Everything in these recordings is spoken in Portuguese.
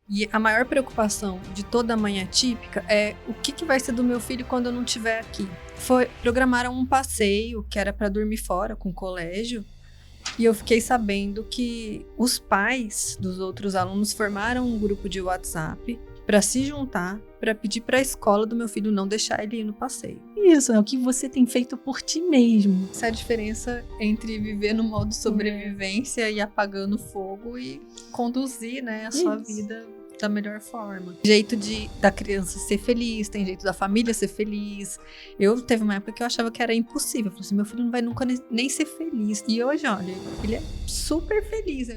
E a maior preocupação de toda mãe atípica é o que vai ser do meu filho quando eu não estiver aqui. Programaram um passeio que era para dormir fora com o colégio. E eu fiquei sabendo que os pais dos outros alunos formaram um grupo de WhatsApp para se juntar, para pedir para a escola do meu filho não deixar ele ir no passeio. Isso, é o que você tem feito por ti mesmo. Essa é a diferença entre viver no modo sobrevivência e apagando fogo e conduzir, né, a sua vida da melhor forma. Tem jeito da criança ser feliz, tem jeito da família ser feliz. Teve uma época que eu achava que era impossível. Eu falei assim, meu filho não vai nunca nem ser feliz. E hoje, olha, ele é super feliz.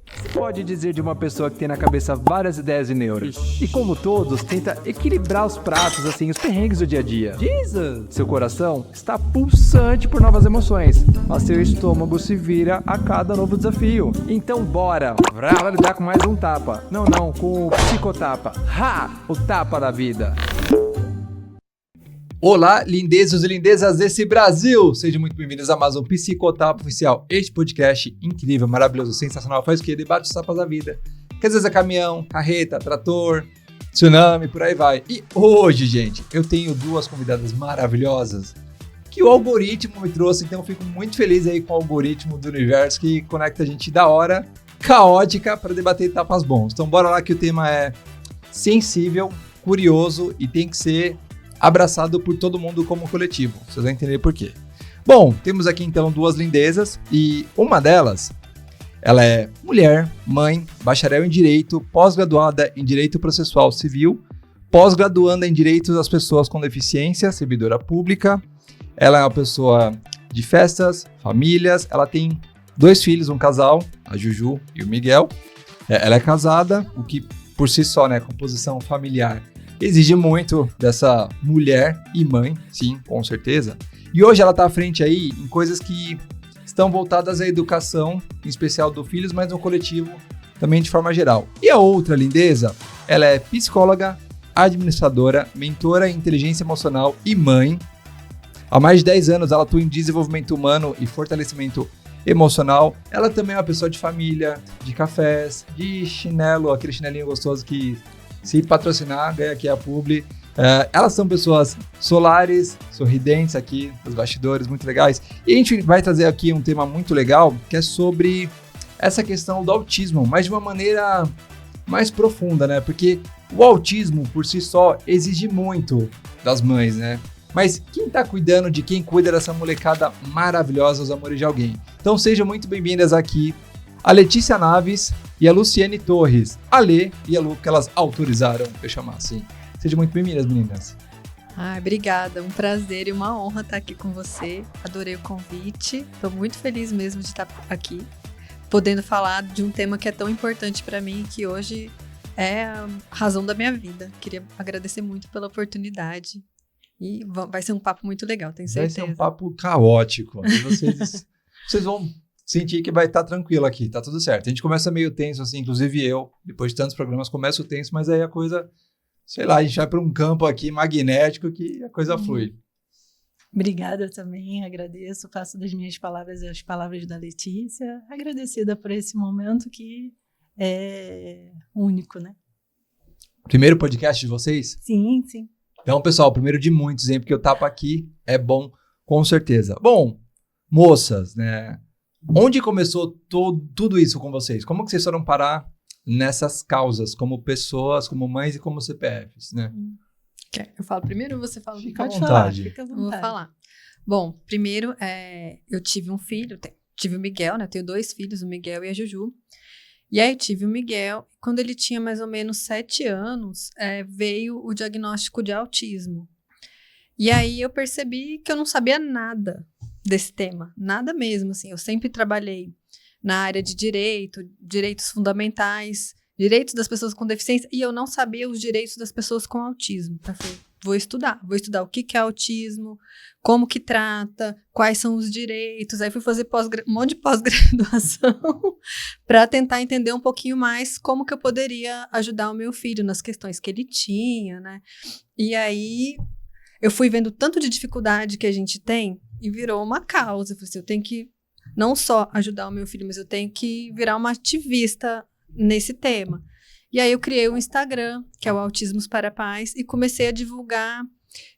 Você pode dizer de uma pessoa que tem na cabeça várias ideias e neuras. E como todos, tenta equilibrar os pratos, assim, os perrengues do dia a dia. Jesus! Seu coração está pulsante por novas emoções, mas seu estômago se vira a cada novo desafio. Então bora lidar com mais um tapa. Não, com o psicotapa. O tapa da vida. Olá, lindezos e lindezas desse Brasil! Sejam muito bem-vindos a mais um Psicotapa Oficial. Este podcast incrível, maravilhoso, sensacional, faz o quê? Debate os tapas da vida. Que às vezes é caminhão, carreta, trator, tsunami, por aí vai. E hoje, gente, eu tenho duas convidadas maravilhosas que o algoritmo me trouxe, então eu fico muito feliz aí com o algoritmo do universo que conecta a gente da hora, caótica, para debater tapas bons. Então bora lá que o tema é sensível, curioso e tem que ser abraçado por todo mundo como coletivo. Vocês vão entender por quê. Bom, temos aqui então duas lindezas e uma delas, ela é mulher, mãe, bacharel em Direito, pós-graduada em Direito Processual Civil, pós-graduanda em Direito das Pessoas com Deficiência, servidora pública. Ela é uma pessoa de festas, famílias, ela tem 2 filhos, um casal, a Juju e o Miguel. Ela é casada, o que por si só, né, composição familiar, exige muito dessa mulher e mãe, sim, com certeza. E hoje ela está à frente aí em coisas que estão voltadas à educação, em especial dos filhos, mas no coletivo também de forma geral. E a outra lindeza, ela é psicóloga, administradora, mentora em inteligência emocional e mãe. Há mais de 10 anos ela atua em desenvolvimento humano e fortalecimento emocional. Ela também é uma pessoa de família, de cafés, de chinelo, aquele chinelinho gostoso que se patrocinar, ganha aqui a publi. Elas são pessoas solares, sorridentes aqui, os bastidores, muito legais. E a gente vai trazer aqui um tema muito legal, que é sobre essa questão do autismo, mas de uma maneira mais profunda, né? Porque o autismo, por si só, exige muito das mães, né? Mas quem tá cuidando de quem cuida dessa molecada maravilhosa, os amores de alguém? Então sejam muito bem-vindas aqui a Letícia Naves e a Luciene Torres, a Lê e a Lu, que elas autorizaram eu chamar assim. Sejam muito bem-vindas, meninas. Obrigada, um prazer e uma honra estar aqui com você. Adorei o convite, estou muito feliz mesmo de estar aqui, podendo falar de um tema que é tão importante para mim e que hoje é a razão da minha vida. Queria agradecer muito pela oportunidade e vai ser um papo muito legal, tenho certeza. Vai ser um papo caótico. Vocês vão sentir que vai estar tranquilo aqui, tá tudo certo. A gente começa meio tenso, assim, inclusive eu, depois de tantos programas, começo tenso, mas aí a coisa, sei lá, a gente vai para um campo aqui magnético que a coisa flui. Obrigada também, agradeço, faço das minhas palavras as palavras da Letícia, agradecida por esse momento que é único, né? Primeiro podcast de vocês? Sim. Então, pessoal, primeiro de muitos, hein, porque o tapa aqui é bom, com certeza. Bom, moças, né? Onde começou tudo isso com vocês? Como que vocês foram parar nessas causas, como pessoas, como mães e como CPFs, né? Eu falo primeiro ou você fala? Pode falar, fica à vontade. Eu vou falar. Bom, primeiro, eu tive um filho, tive o Miguel, né? Eu tenho 2 filhos, o Miguel e a Juju. E aí eu tive o Miguel, quando ele tinha mais ou menos 7 anos, veio o diagnóstico de autismo. E aí eu percebi que eu não sabia nada desse tema, nada mesmo, assim. Eu sempre trabalhei na área de direitos fundamentais, direitos das pessoas com deficiência, e eu não sabia os direitos das pessoas com autismo. Eu falei, vou estudar o que é autismo, como que trata, quais são os direitos. Aí fui fazer um monte de pós-graduação para tentar entender um pouquinho mais como que eu poderia ajudar o meu filho nas questões que ele tinha, né? E aí eu fui vendo tanto de dificuldade que a gente tem e virou uma causa. Eu falei assim, eu tenho que não só ajudar o meu filho, mas eu tenho que virar uma ativista nesse tema. E aí eu criei um Instagram, que é o Autismos para Pais, e comecei a divulgar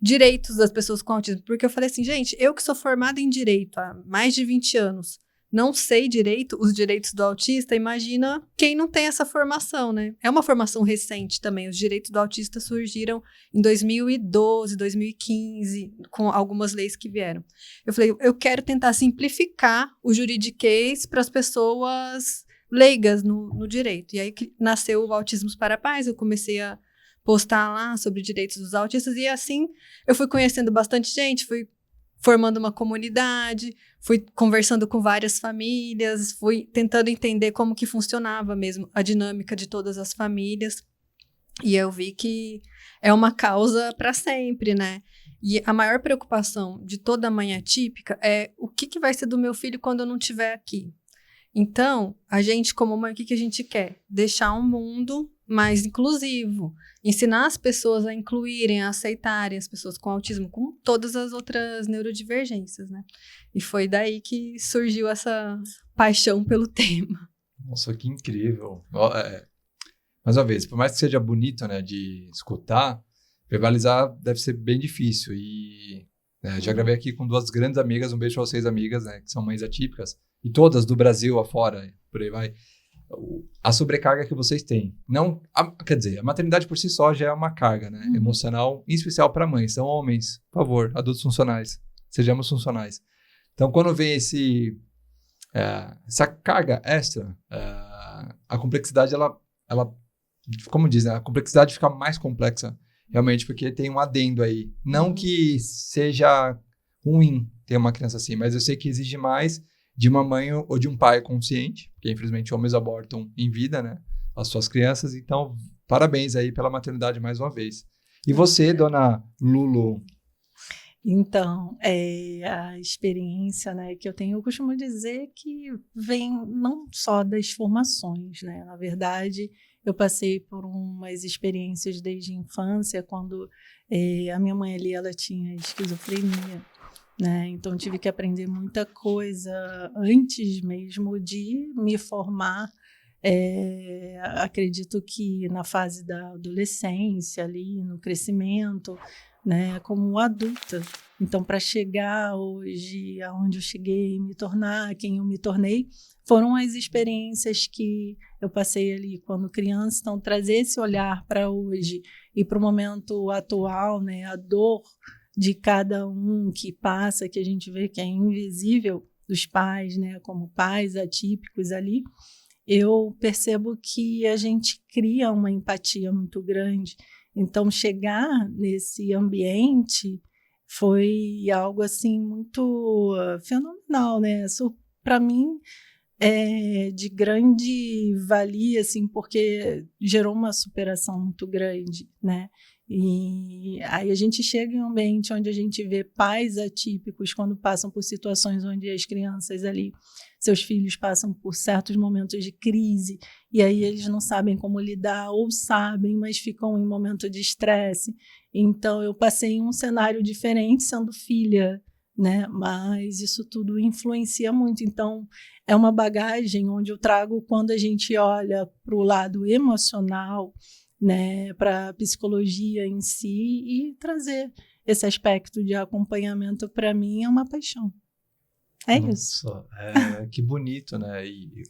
direitos das pessoas com autismo. Porque eu falei assim, gente, eu que sou formada em direito há mais de 20 anos, não sei direito os direitos do autista, imagina quem não tem essa formação, né? É uma formação recente também. Os direitos do autista surgiram em 2012, 2015, com algumas leis que vieram. Eu falei, eu quero tentar simplificar o juridiquês para as pessoas leigas no direito. E aí nasceu o Autismos para Pais, eu comecei a postar lá sobre direitos dos autistas, e assim eu fui conhecendo bastante gente, fui formando uma comunidade, fui conversando com várias famílias, fui tentando entender como que funcionava mesmo a dinâmica de todas as famílias, e eu vi que é uma causa para sempre, né? E a maior preocupação de toda mãe atípica é o que vai ser do meu filho quando eu não estiver aqui. Então, a gente como mãe, o que a gente quer? Deixar um mundo mais inclusivo, ensinar as pessoas a incluírem, a aceitarem as pessoas com autismo, com todas as outras neurodivergências, né? E foi daí que surgiu essa paixão pelo tema. Nossa, que incrível. Mais uma vez, por mais que seja bonito, né, de escutar, verbalizar deve ser bem difícil. E já gravei aqui com 2 grandes amigas, um beijo para vocês, amigas, né, que são mães atípicas, e todas do Brasil afora, por aí vai. A sobrecarga que vocês têm. Não, quer dizer, a maternidade por si só já é uma carga, né? Emocional, em especial para mães. São homens, por favor, adultos funcionais. Sejamos funcionais. Então, quando vem essa carga extra, a complexidade, ela, como diz, né? A complexidade fica mais complexa, realmente, porque tem um adendo aí. Não que seja ruim ter uma criança assim, mas eu sei que exige mais de uma mãe ou de um pai consciente, porque infelizmente homens abortam em vida, né, as suas crianças. Então, parabéns aí pela maternidade mais uma vez. E você, dona Lulu? Então, a experiência, né, que eu tenho, eu costumo dizer que vem não só das formações, né, na verdade, eu passei por umas experiências desde a infância, quando a minha mãe ali, ela tinha esquizofrenia, né? Então tive que aprender muita coisa antes mesmo de me formar. Acredito que na fase da adolescência ali, no crescimento, né, como adulta. Então, para chegar hoje aonde eu cheguei, me tornar quem eu me tornei, foram as experiências que eu passei ali quando criança. Então, trazer esse olhar para hoje e para o momento atual, né, a dor de cada um que passa, que a gente vê que é invisível dos pais, né, como pais atípicos ali, eu percebo que a gente cria uma empatia muito grande. Então, chegar nesse ambiente foi algo assim muito fenomenal, né? Para mim, de grande valia, assim, porque gerou uma superação muito grande, né? E aí a gente chega em um ambiente onde a gente vê pais atípicos quando passam por situações onde as crianças ali, seus filhos passam por certos momentos de crise, e aí eles não sabem como lidar, ou sabem, mas ficam em momento de estresse. Então eu passei em um cenário diferente sendo filha, né? Mas isso tudo influencia muito. Então é uma bagagem onde eu trago, quando a gente olha para o lado emocional, né, para a psicologia em si, e trazer esse aspecto de acompanhamento, para mim é uma paixão. Isso. Que bonito, né? E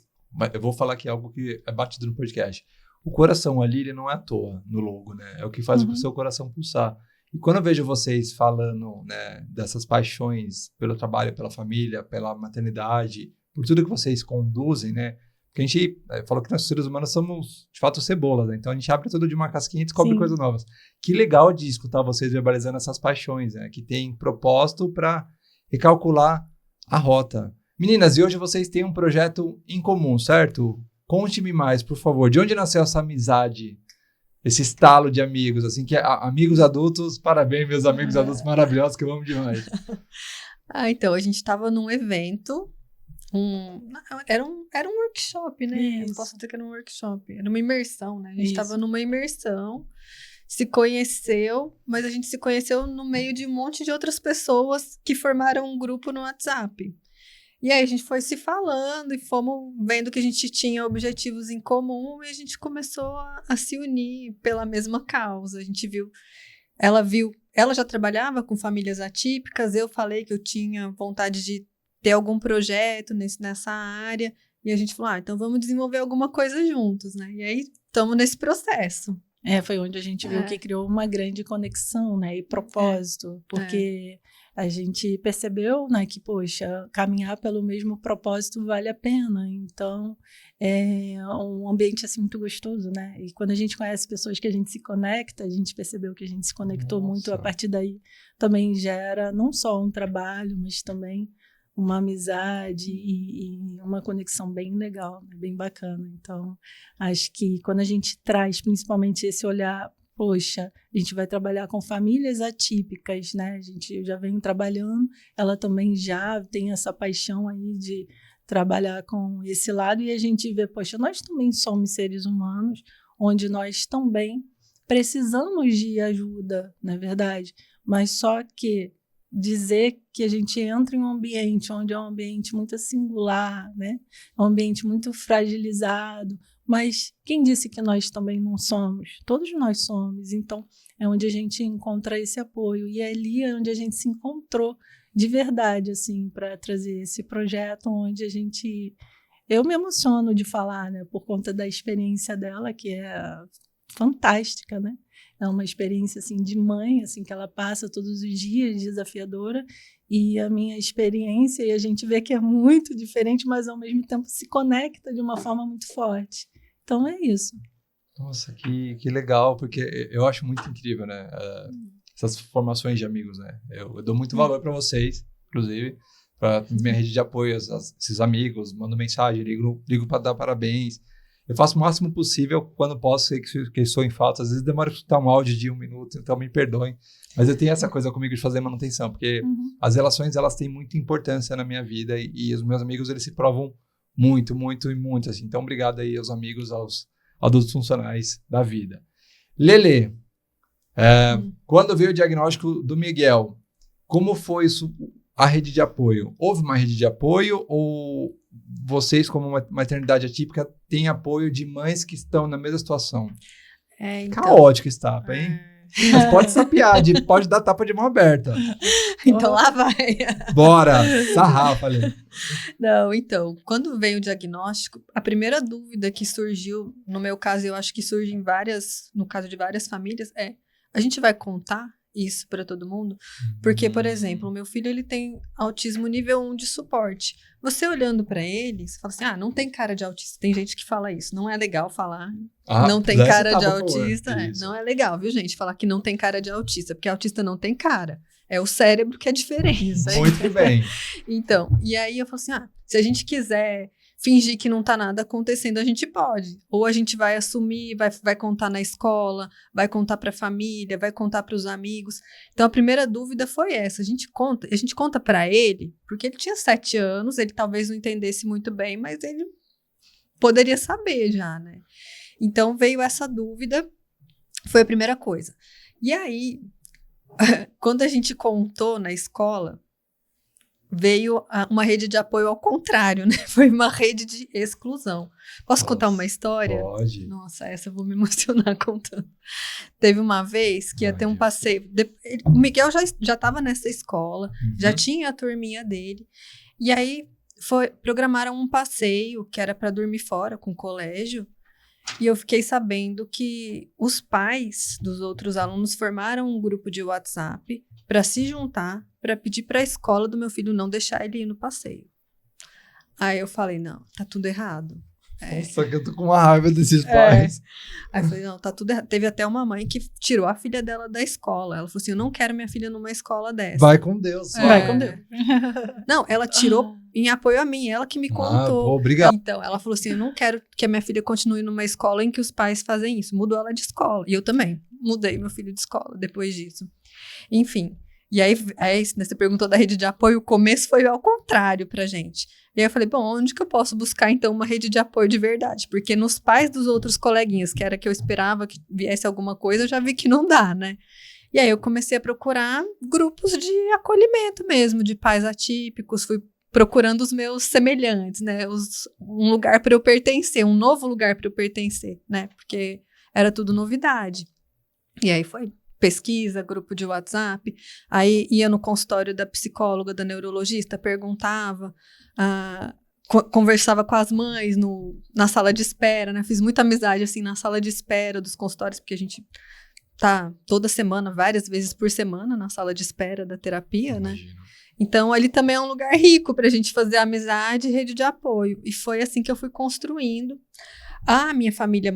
eu vou falar aqui algo que é batido no podcast. O coração ali, ele não é à toa no logo, né? É o que faz o seu coração pulsar. E quando eu vejo vocês falando, né, dessas paixões pelo trabalho, pela família, pela maternidade, por tudo que vocês conduzem, né? Porque a gente falou que nós seres humanos somos, de fato, cebolas, né? Então a gente abre tudo de uma casquinha e descobre coisas novas. Que legal de escutar vocês verbalizando essas paixões, né? Que tem propósito para recalcular a rota. Meninas, e hoje vocês têm um projeto em comum, certo? Conte-me mais, por favor. De onde nasceu essa amizade? Esse estalo de amigos, assim, que amigos adultos, parabéns, meus amigos adultos maravilhosos, que eu amo demais. Então, a gente estava num evento, era um workshop, né? Isso. Eu posso dizer que era um workshop, era uma imersão, né? A gente estava numa imersão, se conheceu, mas a gente se conheceu no meio de um monte de outras pessoas que formaram um grupo no WhatsApp. E aí a gente foi se falando e fomos vendo que a gente tinha objetivos em comum e a gente começou a se unir pela mesma causa. A gente viu, ela já trabalhava com famílias atípicas, eu falei que eu tinha vontade de ter algum projeto nessa área, e a gente falou, então vamos desenvolver alguma coisa juntos, né? E aí estamos nesse processo. Foi onde a gente viu que criou uma grande conexão, né, e propósito, porque a gente percebeu, né, que, poxa, caminhar pelo mesmo propósito vale a pena, então é um ambiente, assim, muito gostoso, né, e quando a gente conhece pessoas que a gente se conecta, a gente percebeu que a gente se conectou muito, a partir daí também gera não só um trabalho, mas também uma amizade e uma conexão bem legal, né? Bem bacana. Então, acho que quando a gente traz principalmente esse olhar, poxa, a gente vai trabalhar com famílias atípicas, né? Eu já venho trabalhando, ela também já tem essa paixão aí de trabalhar com esse lado, e a gente vê, poxa, nós também somos seres humanos, onde nós também precisamos de ajuda, não é verdade? Mas só que dizer que a gente entra em um ambiente onde é um ambiente muito singular, né? É um ambiente muito fragilizado, mas quem disse que nós também não somos? Todos nós somos, então é onde a gente encontra esse apoio, e ali é onde a gente se encontrou de verdade, assim, para trazer esse projeto onde eu me emociono de falar, né? Por conta da experiência dela, que é fantástica, né? É uma experiência, assim, de mãe, assim, que ela passa todos os dias, desafiadora, e a minha experiência, e a gente vê que é muito diferente, mas ao mesmo tempo se conecta de uma forma muito forte. Então é isso. Nossa, que legal, porque eu acho muito incrível, né? Essas formações de amigos, né? Eu dou muito valor para vocês, inclusive, para minha rede de apoio, esses amigos, mando mensagem, ligo para dar parabéns. Eu faço o máximo possível quando posso, sei que estou em falta. Às vezes demora para escutar um áudio de 1 minuto, então me perdoem. Mas eu tenho essa coisa comigo de fazer manutenção, porque as relações, elas têm muita importância na minha vida, e os meus amigos, eles se provam muito, muito e muito, assim. Então, obrigado aí aos amigos, aos adultos funcionais da vida. Lelê, quando veio o diagnóstico do Miguel, como foi isso, a rede de apoio? Houve uma rede de apoio, ou vocês, como uma maternidade atípica, têm apoio de mães que estão na mesma situação? Então, Caótica essa etapa, hein? Mas pode sapiar, pode dar tapa de mão aberta. Então lá vai. Bora, sarrafa ali. Não, então, quando veio o diagnóstico, a primeira dúvida que surgiu, no meu caso, eu acho que surge no caso de várias famílias, a gente vai contar isso para todo mundo? Porque, por exemplo, o meu filho, ele tem autismo nível 1 de suporte. Você olhando para ele, você fala assim, não tem cara de autista. Tem gente que fala isso, não é legal falar. Não tem cara de autista. Não é legal, viu, gente? Falar que não tem cara de autista, porque autista não tem cara. É o cérebro que é diferente. Muito bem. Então, e aí eu falo assim, se a gente quiser fingir que não tá nada acontecendo, a gente pode. Ou a gente vai assumir, vai contar na escola, vai contar pra família, vai contar pros amigos. Então, a primeira dúvida foi essa. A gente conta pra ele, porque ele tinha 7 anos, ele talvez não entendesse muito bem, mas ele poderia saber já, né? Então, veio essa dúvida, foi a primeira coisa. E aí, quando a gente contou na escola, veio uma rede de apoio ao contrário, né? Foi uma rede de exclusão. Posso contar uma história? Pode. Nossa, essa eu vou me emocionar contando. Teve uma vez que ia ter um passeio. O Miguel já estava nessa escola, já tinha a turminha dele. E aí programaram um passeio que era para dormir fora com o colégio. E eu fiquei sabendo que os pais dos outros alunos formaram um grupo de WhatsApp para se juntar, para pedir para a escola do meu filho não deixar ele ir no passeio. Aí eu falei, não, tá tudo errado. Nossa, que eu tô com uma raiva desses pais. Aí eu falei, não, tá tudo errado. Teve até uma mãe que tirou a filha dela da escola. Ela falou assim, eu não quero minha filha numa escola dessa. Vai com Deus. Vai com Deus. Não, ela tirou em apoio a mim, ela que me contou. Obrigado. Então, ela falou assim, eu não quero que a minha filha continue numa escola em que os pais fazem isso. Mudou ela de escola. E eu também mudei meu filho de escola depois disso. Enfim. E aí, você perguntou da rede de apoio, o começo foi ao contrário pra gente. E aí eu falei, bom, onde que eu posso buscar, então, uma rede de apoio de verdade? Porque nos pais dos outros coleguinhas, que era que eu esperava que viesse alguma coisa, eu já vi que não dá, né? E aí eu comecei a procurar grupos de acolhimento mesmo, de pais atípicos, fui procurando os meus semelhantes, né? Um lugar para eu pertencer, um novo lugar para eu pertencer, né? Porque era tudo novidade. E aí foi pesquisa, grupo de WhatsApp, aí ia no consultório da psicóloga, da neurologista, perguntava, conversava com as mães na sala de espera, né? Fiz muita amizade, assim, na sala de espera dos consultórios, porque a gente tá toda semana, várias vezes por semana, na sala de espera da terapia, né? Então, ali também é um lugar rico pra gente fazer amizade e rede de apoio. E foi assim que eu fui construindo. A minha família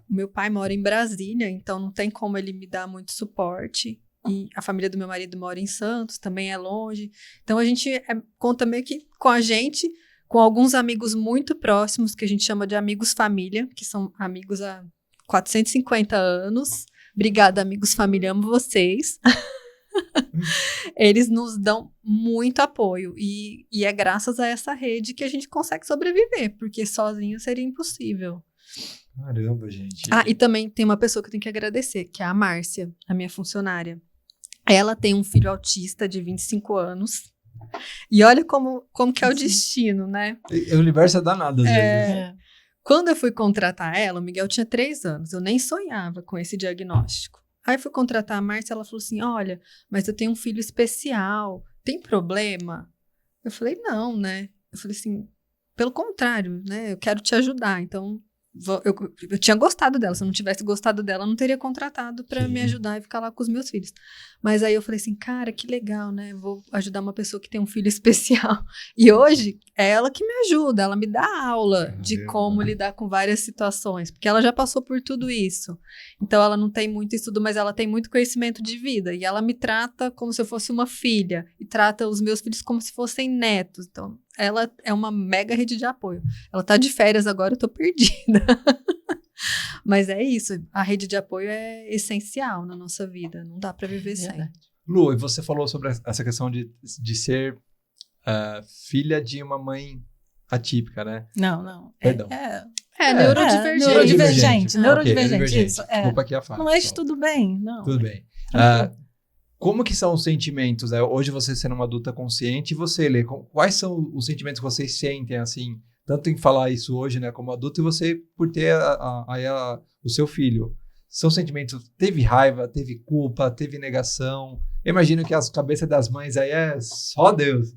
meu pai mora em Brasília, então não tem como ele me dar muito suporte. E a família do meu marido mora em Santos, também é longe. Então, a gente conta meio que com a gente, com alguns amigos muito próximos, que a gente chama de amigos família, que são amigos há 450 anos. Obrigada, amigos família, amo vocês. Eles nos dão muito apoio e é graças a essa rede que a gente consegue sobreviver, porque sozinho seria impossível. Caramba, gente. E também tem uma pessoa que eu tenho que agradecer, que é a Márcia, a minha funcionária. Ela tem um filho autista de 25 anos. E olha como que é o destino, né? O universo é danado às vezes. Quando eu fui contratar ela, o Miguel tinha 3 anos. Eu nem sonhava com esse diagnóstico. Aí fui contratar a Márcia, ela falou assim, olha, mas eu tenho um filho especial, tem problema? Eu falei, não, né? Eu falei assim, pelo contrário, né? Eu quero te ajudar, então... Eu tinha gostado dela, se eu não tivesse gostado dela, eu não teria contratado pra me ajudar e ficar lá com os meus filhos. Mas aí eu falei assim, cara, que legal, né? Vou ajudar uma pessoa que tem um filho especial. E hoje, é ela que me ajuda, ela me dá aula de como lidar com várias situações, porque ela já passou por tudo isso. Então ela não tem muito estudo, mas ela tem muito conhecimento de vida. E ela me trata como se eu fosse uma filha, e trata os meus filhos como se fossem netos. Então, ela é uma mega rede de apoio. Ela tá de férias agora, eu tô perdida. Mas é isso, a rede de apoio é essencial na nossa vida, não dá pra viver sem. Lu, e você falou sobre essa questão de ser filha de uma mãe atípica, né? Não. Perdão. Neurodivergente. Neurodivergente. Isso. Desculpa aqui a fala. Não é isso, tudo bem, não. Tudo bem. Como que são os sentimentos? Né? Hoje você sendo uma adulta consciente, você lê. Quais são os sentimentos que vocês sentem, assim, tanto em falar isso hoje, né, como adulto, e você por ter o seu filho? São sentimentos, teve raiva, teve culpa, teve negação. Eu imagino que as cabeças das mães aí é só Deus.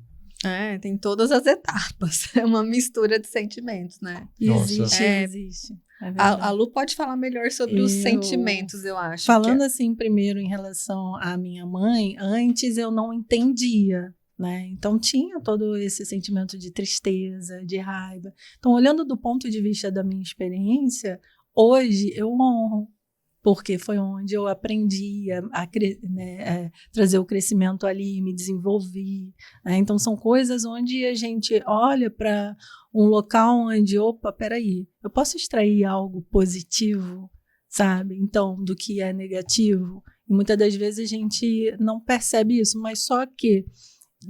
Tem todas as etapas. É uma mistura de sentimentos, né? Existe. A Lu pode falar melhor sobre os sentimentos, eu acho. Falando assim, primeiro em relação à minha mãe, antes eu não entendia, né? Então tinha todo esse sentimento de tristeza, de raiva. Então, olhando do ponto de vista da minha experiência, hoje eu honro, porque foi onde eu aprendi a trazer o crescimento ali, me desenvolvi. Né? Então, são coisas onde a gente olha para um local onde, opa, peraí, eu posso extrair algo positivo, sabe? Então, do que é negativo. E muitas das vezes a gente não percebe isso, mas só que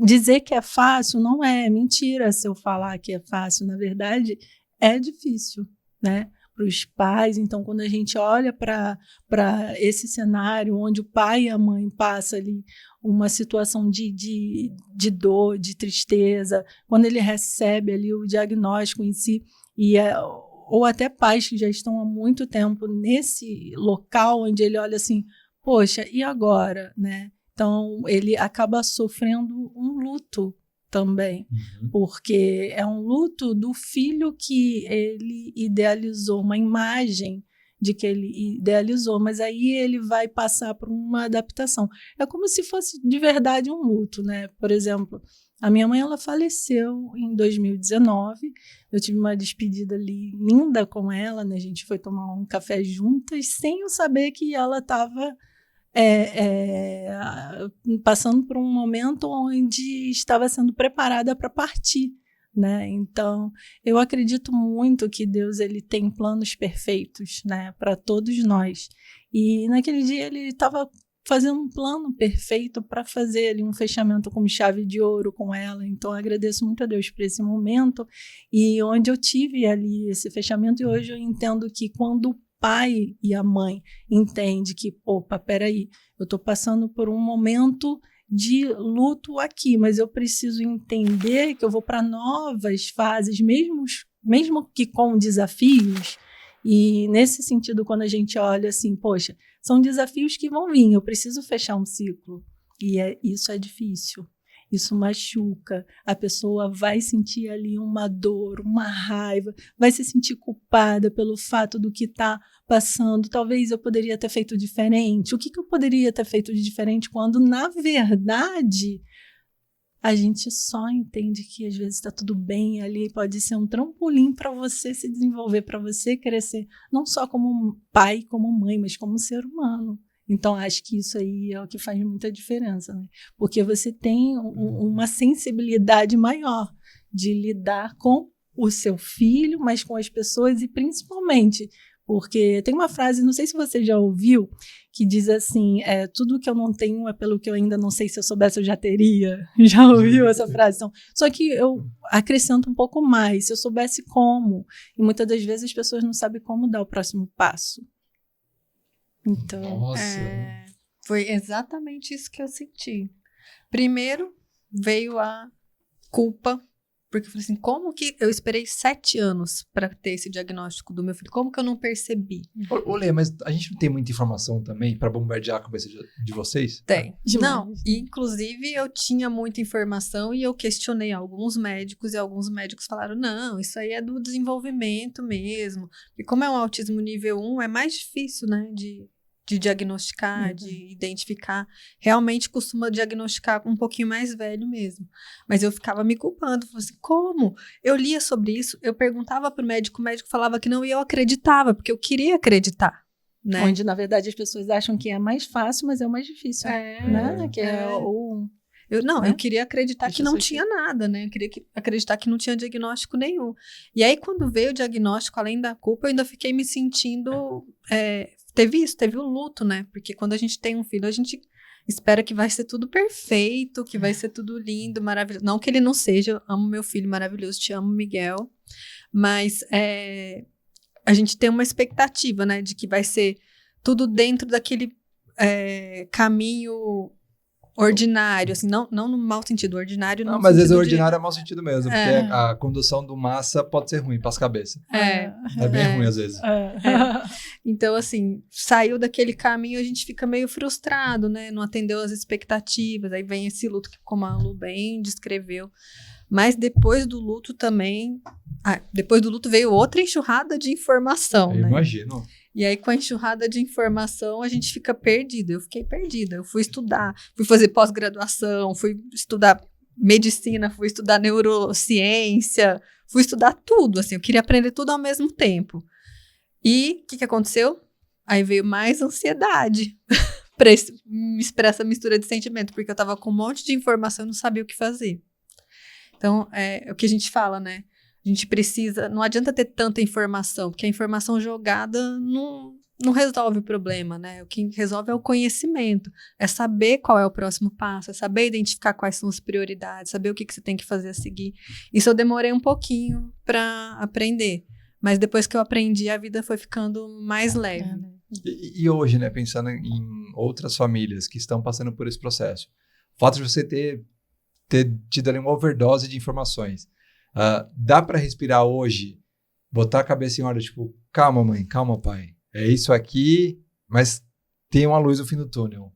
dizer que é fácil não é mentira se eu falar que é fácil. Na verdade, é difícil, né? Para os pais. Então, quando a gente olha para esse cenário onde o pai e a mãe passam ali uma situação de dor, de tristeza, quando ele recebe ali o diagnóstico em si, ou até pais que já estão há muito tempo nesse local onde ele olha assim, poxa, e agora, né? Então, ele acaba sofrendo um luto também, porque é um luto do filho que ele idealizou, uma imagem de que ele idealizou, mas aí ele vai passar por uma adaptação. É como se fosse de verdade um luto, né? Por exemplo, a minha mãe, ela faleceu em 2019, eu tive uma despedida ali linda com ela, né? A gente foi tomar um café juntas, sem eu saber que ela estava passando por um momento onde estava sendo preparada para partir, né? Então, eu acredito muito que Deus ele tem planos perfeitos, né, para todos nós. E naquele dia ele estava fazendo um plano perfeito para fazer ali um fechamento com chave de ouro com ela. Então, eu agradeço muito a Deus por esse momento e onde eu tive ali esse fechamento. E hoje eu entendo que quando o pai e a mãe entendem que, opa, peraí, eu estou passando por um momento de luto aqui, mas eu preciso entender que eu vou para novas fases, mesmo que com desafios. E nesse sentido, quando a gente olha assim, poxa, são desafios que vão vir, eu preciso fechar um ciclo. E isso é difícil, isso machuca, a pessoa vai sentir ali uma dor, uma raiva, vai se sentir culpada pelo fato do que está passando. Talvez eu poderia ter feito diferente. O que eu poderia ter feito de diferente quando, na verdade, a gente só entende que às vezes está tudo bem ali, pode ser um trampolim para você se desenvolver, para você crescer, não só como pai, como mãe, mas como ser humano. Então, acho que isso aí é o que faz muita diferença, né? Porque você tem uma sensibilidade maior de lidar com o seu filho, mas com as pessoas e principalmente, porque tem uma frase, não sei se você já ouviu, que diz assim, tudo que eu não tenho é pelo que eu ainda não sei, se eu soubesse eu já teria. Já ouviu essa frase? Então, só que eu acrescento um pouco mais, se eu soubesse como. E muitas das vezes as pessoas não sabem como dar o próximo passo. Então, foi exatamente isso que eu senti. Primeiro, veio a culpa, porque eu falei assim, como que eu esperei 7 anos para ter esse diagnóstico do meu filho? Como que eu não percebi? Ô, Lê, mas a gente não tem muita informação também para bombardear a cabeça de vocês? Tem. Não, inclusive eu tinha muita informação e eu questionei alguns médicos e alguns médicos falaram, não, isso aí é do desenvolvimento mesmo. E como é um autismo nível 1, é mais difícil, né, de diagnosticar, de identificar. Realmente costuma diagnosticar um pouquinho mais velho mesmo. Mas eu ficava me culpando. Falei assim, como? Eu lia sobre isso, eu perguntava pro médico, o médico falava que não e eu acreditava, porque eu queria acreditar. Né? Onde, na verdade, as pessoas acham que é mais fácil, mas é o mais difícil. Né? Eu queria acreditar que não tinha nada, né? Eu queria acreditar que não tinha diagnóstico nenhum. E aí, quando veio o diagnóstico, além da culpa, eu ainda fiquei me sentindo... Teve o luto, né? Porque quando a gente tem um filho, a gente espera que vai ser tudo perfeito, que vai ser tudo lindo, maravilhoso. Não que ele não seja, eu amo meu filho maravilhoso, te amo, Miguel. Mas a gente tem uma expectativa, né? De que vai ser tudo dentro daquele caminho ordinário, assim, não no mau sentido, ordinário não, mas às vezes o ordinário é mau sentido mesmo, porque a condução do massa pode ser ruim para as cabeças. É bem ruim às vezes. Então, assim, saiu daquele caminho, a gente fica meio frustrado, né? Não atendeu as expectativas, aí vem esse luto que, como a Lu bem descreveu. Mas depois do luto também... depois do luto veio outra enxurrada de informação, né? Imagino. E aí, com a enxurrada de informação, a gente fica perdido. Eu fiquei perdida. Eu fui estudar, fui fazer pós-graduação, fui estudar medicina, fui estudar neurociência, fui estudar tudo, assim. Eu queria aprender tudo ao mesmo tempo. E o que aconteceu? Aí veio mais ansiedade para essa mistura de sentimento, porque eu tava com um monte de informação e não sabia o que fazer. Então, é o que a gente fala, né? A gente precisa... Não adianta ter tanta informação, porque a informação jogada não resolve o problema, né? O que resolve é o conhecimento. É saber qual é o próximo passo, é saber identificar quais são as prioridades, saber o que você tem que fazer a seguir. Isso eu demorei um pouquinho para aprender. Mas depois que eu aprendi, a vida foi ficando mais leve. E hoje, né? Pensando em outras famílias que estão passando por esse processo. O fato de você ter tido ali uma overdose de informações. Dá para respirar hoje, botar a cabeça em ordem, tipo, calma mãe, calma pai, é isso aqui, mas tem uma luz no fim do túnel.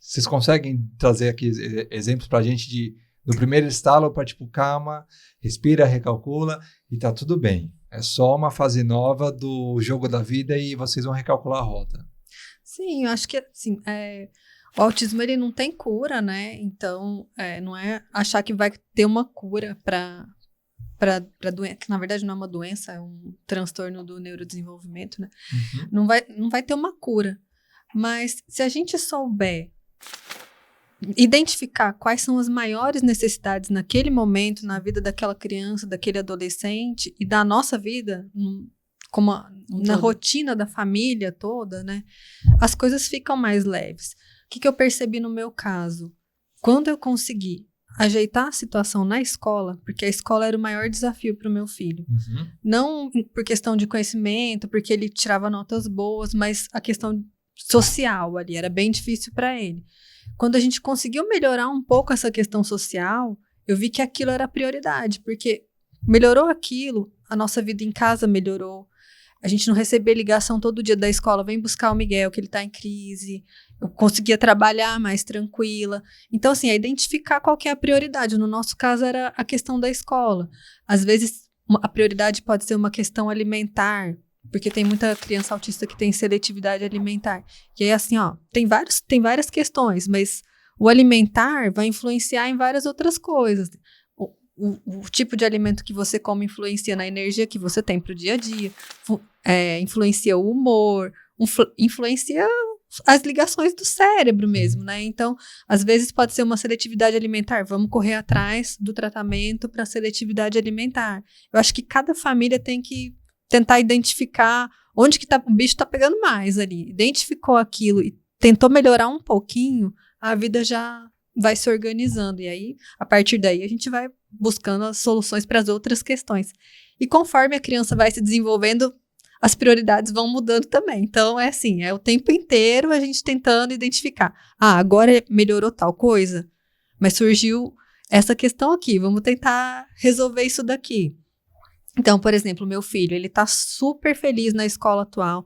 Vocês conseguem trazer aqui exemplos pra gente do primeiro estalo para tipo, calma, respira, recalcula e tá tudo bem. É só uma fase nova do jogo da vida e vocês vão recalcular a rota. Sim, eu acho que assim, o autismo ele não tem cura, né? Então, não é achar que vai ter uma cura para doença, que na verdade não é uma doença, é um transtorno do neurodesenvolvimento, né? Uhum. Não vai ter uma cura. Mas se a gente souber identificar quais são as maiores necessidades naquele momento, na vida daquela criança, daquele adolescente e da nossa vida, na rotina da família toda, né? As coisas ficam mais leves. O que eu percebi no meu caso? Quando eu consegui ajeitar a situação na escola, porque a escola era o maior desafio para o meu filho. Uhum. Não por questão de conhecimento, porque ele tirava notas boas, mas a questão social ali, era bem difícil para ele. Quando a gente conseguiu melhorar um pouco essa questão social, eu vi que aquilo era prioridade, porque melhorou aquilo, a nossa vida em casa melhorou, a gente não recebia ligação todo dia da escola, vem buscar o Miguel, que ele tá em crise, eu conseguia trabalhar mais tranquila. Então, assim, é identificar qual que é a prioridade. No nosso caso, era a questão da escola. Às vezes, a prioridade pode ser uma questão alimentar, porque tem muita criança autista que tem seletividade alimentar. E aí, assim, ó, tem várias questões, mas o alimentar vai influenciar em várias outras coisas. O tipo de alimento que você come influencia na energia que você tem para o dia a dia, influencia o humor, influencia as ligações do cérebro mesmo, né? Então, às vezes pode ser uma seletividade alimentar. Vamos correr atrás do tratamento para seletividade alimentar. Eu acho que cada família tem que tentar identificar onde que o bicho está pegando mais ali. Identificou aquilo e tentou melhorar um pouquinho, a vida já vai se organizando. E aí, a partir daí, a gente vai buscando as soluções para as outras questões. E conforme a criança vai se desenvolvendo, as prioridades vão mudando também. Então, é assim, é o tempo inteiro a gente tentando identificar. Agora melhorou tal coisa, mas surgiu essa questão aqui, vamos tentar resolver isso daqui. Então, por exemplo, meu filho, ele tá super feliz na escola atual,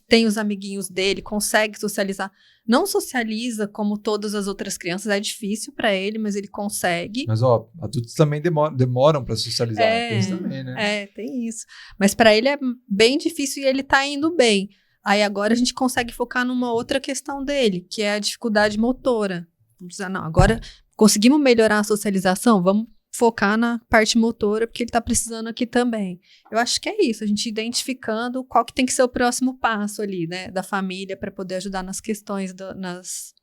tem os amiguinhos dele, consegue socializar. Não socializa como todas as outras crianças, é difícil para ele, mas ele consegue. Mas, adultos também demoram para socializar. Tem isso também, né? Tem isso. Mas para ele é bem difícil e ele tá indo bem. Aí agora a gente consegue focar numa outra questão dele, que é a dificuldade motora. Vamos dizer, não, agora conseguimos melhorar a socialização, vamos focar na parte motora, porque ele está precisando aqui também. Eu acho que é isso, a gente identificando qual que tem que ser o próximo passo ali, né, da família, para poder ajudar nas questões, nas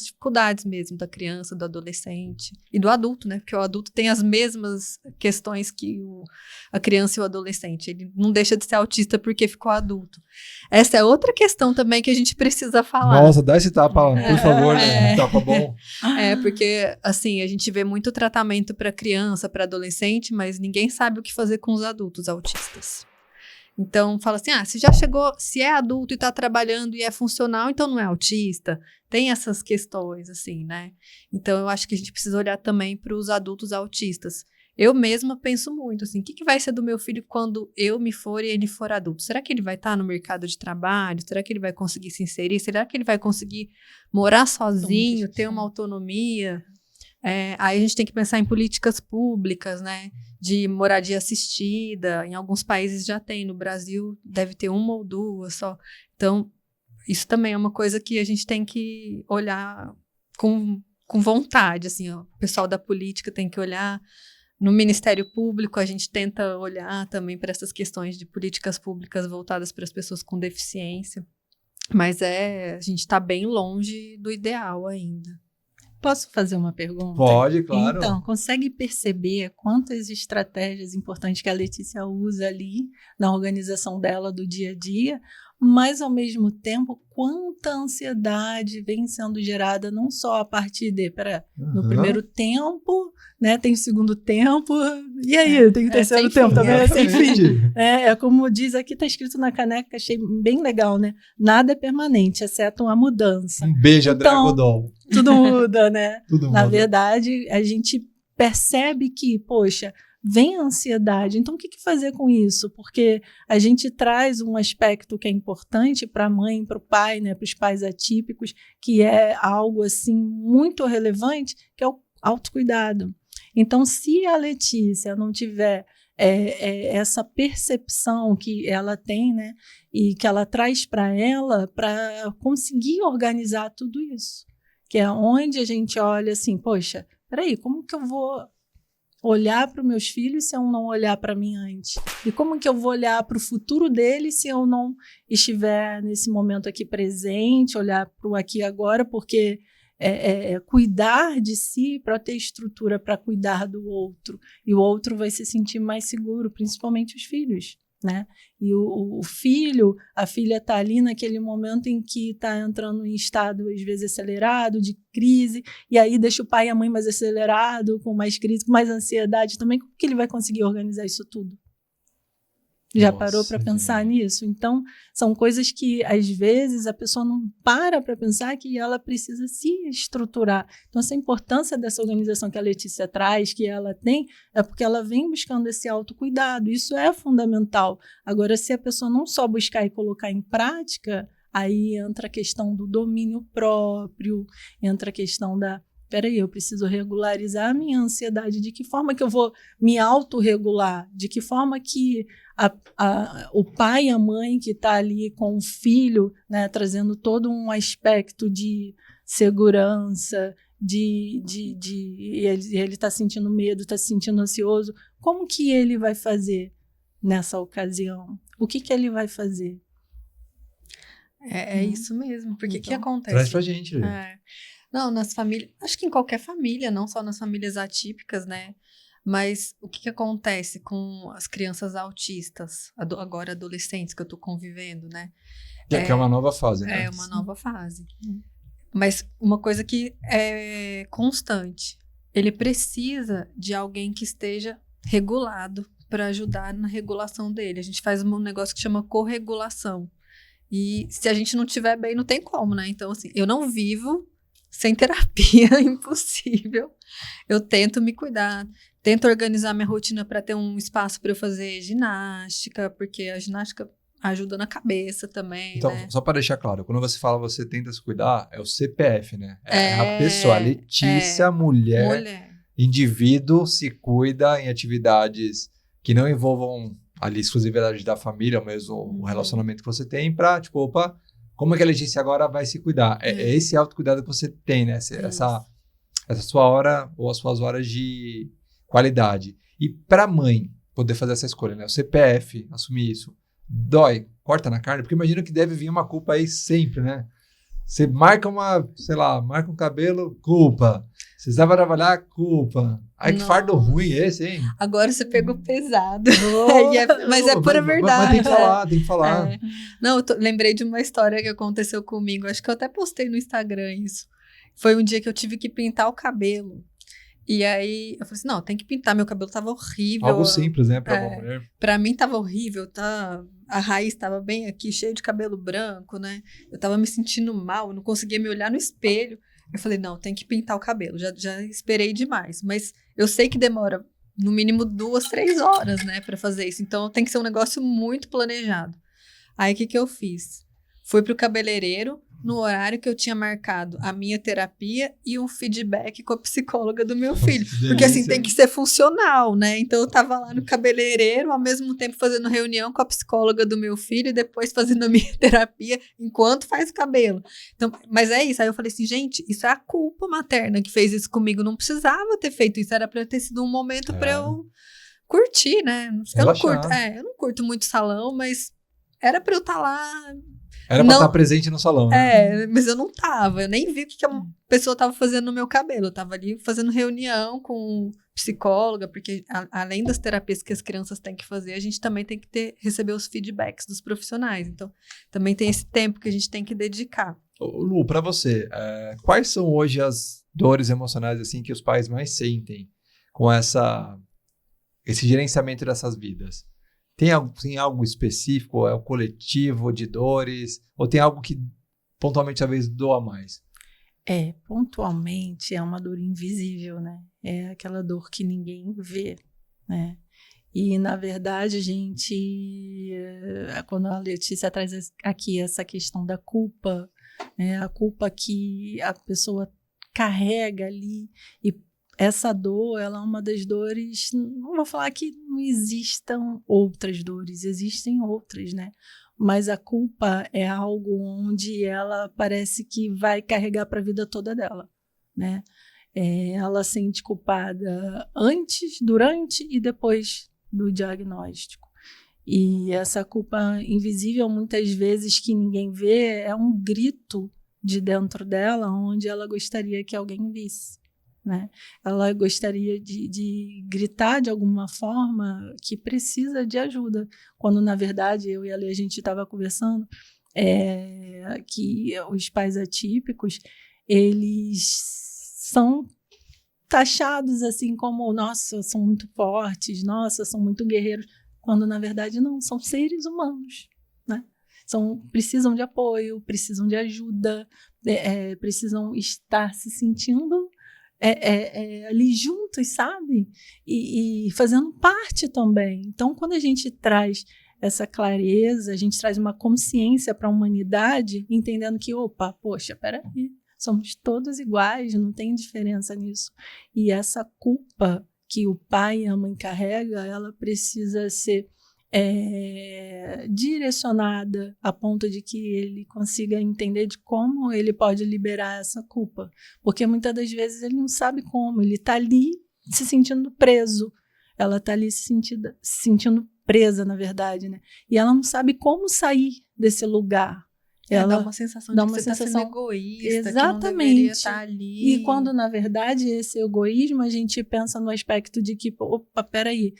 dificuldades mesmo da criança, do adolescente e do adulto, né, porque o adulto tem as mesmas questões que a criança e o adolescente. Ele não deixa de ser autista porque ficou adulto. Essa é outra questão também que a gente precisa falar. Nossa, dá esse tapa, por favor, né? Um tapa bom. Porque, assim, a gente vê muito tratamento para criança, para adolescente, mas ninguém sabe o que fazer com os adultos autistas. Então, fala assim, se já chegou, se é adulto e está trabalhando e é funcional, então não é autista. Tem essas questões, assim, né? Então, eu acho que a gente precisa olhar também para os adultos autistas. Eu mesma penso muito, assim, o que vai ser do meu filho quando eu me for e ele for adulto? Será que ele vai estar no mercado de trabalho? Será que ele vai conseguir se inserir? Será que ele vai conseguir morar sozinho, ter uma autonomia? Aí a gente tem que pensar em políticas públicas, né? De moradia assistida. Em alguns países já tem, no Brasil deve ter uma ou duas só. Então, isso também é uma coisa que a gente tem que olhar com vontade, assim, ó. O pessoal da política tem que olhar. No Ministério Público, a gente tenta olhar também para essas questões de políticas públicas voltadas para as pessoas com deficiência. Mas a gente está bem longe do ideal ainda. Posso fazer uma pergunta? Pode, claro. Então, consegue perceber quantas estratégias importantes que a Letícia usa ali na organização dela do dia a dia, mas, ao mesmo tempo, quanta ansiedade vem sendo gerada não só a partir no primeiro tempo, né? Tem o segundo tempo, e aí? Tem o terceiro tempo também, é sem fim. É como diz aqui, está escrito na caneca, achei bem legal, né? Nada é permanente, exceto a mudança. Um beijo a Dragodol. Tudo muda, né? Tudo muda. Na verdade, a gente percebe que, poxa, vem a ansiedade. Então, o que fazer com isso? Porque a gente traz um aspecto que é importante para a mãe, para o pai, né, para os pais atípicos, que é algo assim muito relevante, que é o autocuidado. Então, se a Letícia não tiver essa percepção que ela tem, né, e que ela traz para ela, para conseguir organizar tudo isso, que é onde a gente olha assim, poxa, peraí, como que eu vou olhar para os meus filhos se eu não olhar para mim antes? E como que eu vou olhar para o futuro deles se eu não estiver nesse momento aqui presente, olhar para o aqui e agora, porque cuidar de si para ter estrutura para cuidar do outro. E o outro vai se sentir mais seguro, principalmente os filhos, né? E o filho, a filha está ali naquele momento em que está entrando em estado, às vezes, acelerado, de crise, e aí deixa o pai e a mãe mais acelerado, com mais crise, com mais ansiedade também. Como que ele vai conseguir organizar isso tudo? Já Nossa, parou para pensar gente. nisso? Então, são coisas que, às vezes, a pessoa não para pensar que ela precisa se estruturar. Então, essa importância dessa organização que a Letícia traz, que ela tem, é porque ela vem buscando esse autocuidado. Isso é fundamental. Agora, se a pessoa não só buscar e colocar em prática, aí entra a questão do domínio próprio, entra a questão da... Peraí, eu preciso regularizar a minha ansiedade. De que forma que eu vou me autorregular? De que forma que o pai e a mãe que está ali com o filho, né, trazendo todo um aspecto de segurança, e ele está sentindo medo, está se sentindo ansioso, como que ele vai fazer nessa ocasião? O que ele vai fazer? É isso mesmo, porque o que Então, acontece? Traz pra gente. Não, nas famílias, acho que em qualquer família, não só nas famílias atípicas, né? Mas o que acontece com as crianças autistas, agora adolescentes que eu tô convivendo, né? Que é uma nova fase, né? É uma nova fase. Mas uma coisa que é constante, ele precisa de alguém que esteja regulado para ajudar na regulação dele. A gente faz um negócio que chama corregulação. E se a gente não estiver bem, não tem como, né? Então, assim, eu não vivo sem terapia, é impossível. Eu tento me cuidar, tento organizar minha rotina para ter um espaço para eu fazer ginástica, porque a ginástica ajuda na cabeça também, Então, né? só para deixar claro, quando você fala você tenta se cuidar, é o CPF, né? É a pessoa, a Letícia, mulher, indivíduo, se cuida em atividades que não envolvam ali exclusividade da família, ou mesmo o relacionamento que você tem, pra, tipo, opa, como é que a Letícia agora vai se cuidar? É esse autocuidado que você tem, né? Essa sua hora, ou as suas horas de qualidade. E pra mãe poder fazer essa escolha, né? O CPF, assumir isso, dói, corta na carne, porque imagino que deve vir uma culpa aí sempre, né? Você marca marca um cabelo, culpa. Você precisava trabalhar, culpa. Ai, que fardo ruim esse, hein? Agora você pegou pesado. Mas é pura verdade. Mas tem que falar. Não, lembrei de uma história que aconteceu comigo. Acho que eu até postei no Instagram isso. Foi um dia que eu tive que pintar o cabelo. E aí, eu falei assim, não, tem que pintar. Meu cabelo tava horrível. Algo simples, né, pra uma mulher. Pra mim tava horrível, tá? A raiz tava bem aqui, cheio de cabelo branco, né? Eu tava me sentindo mal, eu não conseguia me olhar no espelho. Eu falei, não, tem que pintar o cabelo. Já esperei demais. Mas eu sei que demora, no mínimo, 2, 3 horas, né, pra fazer isso. Então, tem que ser um negócio muito planejado. Aí, o que eu fiz? Fui pro cabeleireiro, no horário que eu tinha marcado a minha terapia e um feedback com a psicóloga do meu filho. Porque assim, tem que ser funcional, né? Então eu tava lá no cabeleireiro, ao mesmo tempo fazendo reunião com a psicóloga do meu filho e depois fazendo a minha terapia enquanto faz o cabelo. Então, mas é isso. Aí eu falei assim, gente, isso é a culpa materna que fez isso comigo. Não precisava ter feito isso, era pra ter sido um momento pra eu curtir, né? Eu não curto muito salão, mas era pra eu estar lá. Era pra estar presente no salão, né? Mas eu não tava. Eu nem vi o que a pessoa tava fazendo no meu cabelo. Eu tava ali fazendo reunião com psicóloga, porque além das terapias que as crianças têm que fazer, a gente também tem que receber os feedbacks dos profissionais. Então, também tem esse tempo que a gente tem que dedicar. Lu, pra você, quais são hoje as dores emocionais assim que os pais mais sentem com esse gerenciamento dessas vidas? Tem algo específico? É o coletivo de dores? Ou tem algo que pontualmente talvez doa mais? Pontualmente é uma dor invisível, né? É aquela dor que ninguém vê, né? E, na verdade, a gente, quando a Letícia traz aqui essa questão da culpa, a culpa que a pessoa carrega ali, e essa dor, ela é uma das dores, não vou falar que não existam outras dores, existem outras, né? Mas a culpa é algo onde ela parece que vai carregar para a vida toda dela, né? Ela sente culpada antes, durante e depois do diagnóstico. E essa culpa invisível, muitas vezes, que ninguém vê, é um grito de dentro dela, onde ela gostaria que alguém visse, né? Ela gostaria de gritar de alguma forma que precisa de ajuda, quando na verdade eu e a Lê, a gente estava conversando que os pais atípicos, eles são taxados assim como, nossa, são muito fortes, nossa, são muito guerreiros. quando na verdade não, são seres humanos, né? Precisam de apoio, precisam de ajuda, precisam estar se sentindo ali juntos, sabe? E fazendo parte também. Então, quando a gente traz essa clareza, a gente traz uma consciência para a humanidade, entendendo que, opa, poxa, peraí, somos todos iguais, não tem diferença nisso. E essa culpa que o pai e a mãe carregam, ela precisa ser direcionada a ponto de que ele consiga entender de como ele pode liberar essa culpa. Porque muitas das vezes ele não sabe como, ele está ali se sentindo preso, ela está ali se sentindo presa, na verdade, né? E ela não sabe como sair desse lugar. Ela dá uma sensação de que você está sendo egoísta, exatamente, que não deveria estar ali. E quando, na verdade, esse egoísmo, a gente pensa no aspecto de que, opa, peraí,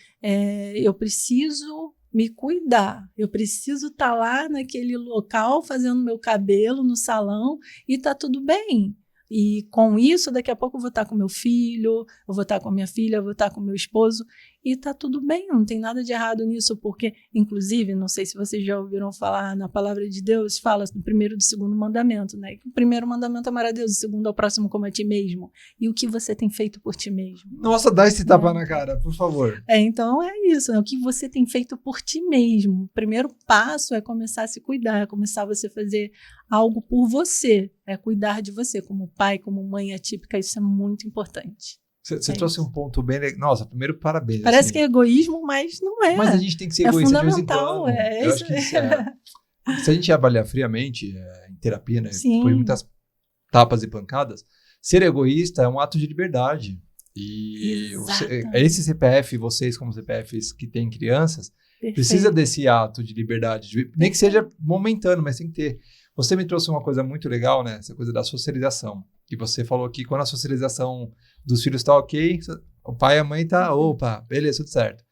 eu preciso me cuidar, eu preciso estar lá naquele local fazendo meu cabelo no salão e tá tudo bem. E com isso, daqui a pouco eu vou estar com meu filho, eu vou estar com a minha filha, eu vou estar com meu esposo, e tá tudo bem, não tem nada de errado nisso, porque, inclusive, não sei se vocês já ouviram falar na palavra de Deus, fala do primeiro e do segundo mandamento, né? O primeiro mandamento é amar a Deus, o segundo é o próximo como a ti mesmo. E o que você tem feito por ti mesmo? Nossa, dá esse tapa na cara, por favor. Então é isso, né? O que você tem feito por ti mesmo. O primeiro passo é começar a se cuidar, é começar você a fazer algo por você, é cuidar de você, como pai, como mãe atípica, isso é muito importante. Você trouxe um ponto bem legal. Nossa, primeiro, parabéns. Parece assim. que é egoísmo, mas não é. Mas a gente tem que ser egoísta de vez em fundamental, quando. Eu acho que se a gente avaliar friamente em terapia, né? Depois de muitas tapas e pancadas, ser egoísta é um ato de liberdade. E esse CPF, vocês como CPFs que têm crianças, precisa desse ato de liberdade. Nem que seja momentâneo, mas tem que ter. Você me trouxe uma coisa muito legal, né? Essa coisa da socialização. E você falou que quando a socialização dos filhos está ok, o pai e a mãe tá, opa, beleza, tudo certo.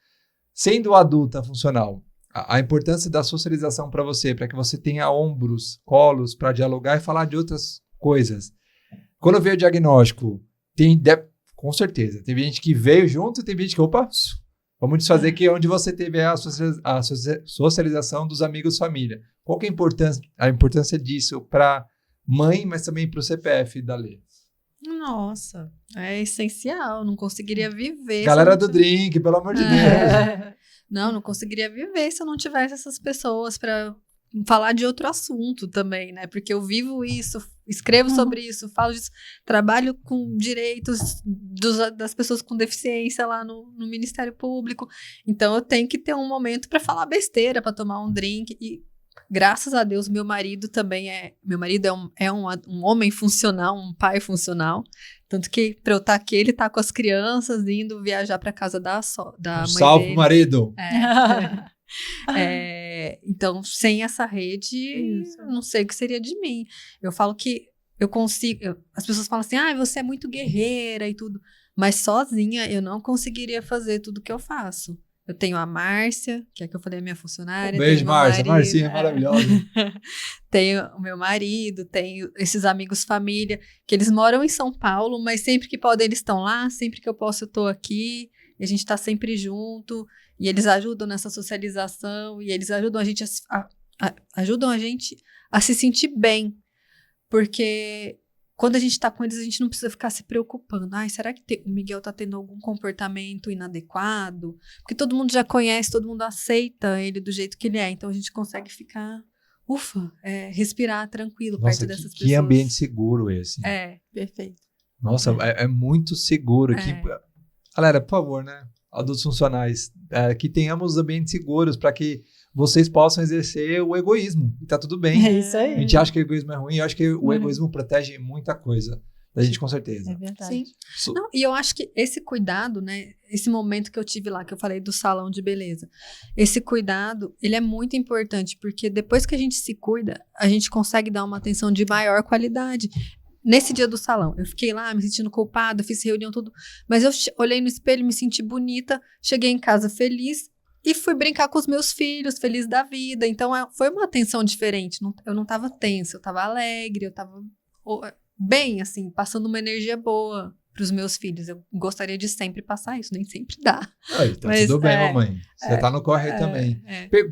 Sendo adulta funcional, a importância da socialização para você, para que você tenha ombros, colos para dialogar e falar de outras coisas. Quando veio o diagnóstico, com certeza, teve gente que veio junto e teve gente que, opa, vamos desfazer que é onde você teve a socialização dos amigos família. Qual que é a importância disso para mãe, mas também para o CPF da Lê? Nossa, é essencial, não conseguiria viver. Galera do drink, pelo amor de Deus. Não conseguiria viver se eu não tivesse essas pessoas para falar de outro assunto também, né? Porque eu vivo isso, escrevo sobre isso, falo disso, trabalho com direitos das pessoas com deficiência lá no Ministério Público. Então eu tenho que ter um momento para falar besteira, para tomar um drink. E graças a Deus, meu marido também é um homem funcional, um pai funcional. Tanto que para eu estar aqui, ele tá com as crianças indo viajar para casa da mãe salve dele. Marido! Então, sem essa rede, eu não sei o que seria de mim. Eu falo que eu consigo. As pessoas falam assim, você é muito guerreira e tudo. Mas sozinha eu não conseguiria fazer tudo que eu faço. Eu tenho a Márcia, que é que eu falei, a minha funcionária. Beijo, Márcia. Marcinha é maravilhosa. Tenho o meu marido, tenho esses amigos família, que eles moram em São Paulo, mas sempre que podem eles estão lá, sempre que eu posso eu tô aqui, e a gente tá sempre junto, e eles ajudam nessa socialização, e eles ajudam a gente a se sentir bem, porque quando a gente tá com eles, a gente não precisa ficar se preocupando. Será que o Miguel tá tendo algum comportamento inadequado? Porque todo mundo já conhece, todo mundo aceita ele do jeito que ele é. Então a gente consegue ficar, respirar tranquilo perto dessas pessoas. Que ambiente seguro esse. Perfeito. Nossa, é muito seguro. Galera, por favor, né? Adultos funcionais, que tenhamos ambientes seguros para que vocês possam exercer o egoísmo. E tá tudo bem. É isso aí. A gente acha que o egoísmo é ruim, eu acho que o egoísmo protege muita coisa da gente, com certeza. É verdade. Sim. Não, e eu acho que esse cuidado, né, esse momento que eu tive lá, que eu falei do salão de beleza, esse cuidado, ele é muito importante, porque depois que a gente se cuida, a gente consegue dar uma atenção de maior qualidade. Nesse dia do salão, eu fiquei lá me sentindo culpada, fiz reunião, tudo, mas eu olhei no espelho, me senti bonita, cheguei em casa feliz e fui brincar com os meus filhos, feliz da vida. Então foi uma atenção diferente, eu não tava tensa, eu tava alegre, eu tava bem, assim, passando uma energia boa. os meus filhos. Eu gostaria de sempre passar isso, nem sempre dá. Aí, tá Mas, tudo bem, mamãe. Você tá no corre também.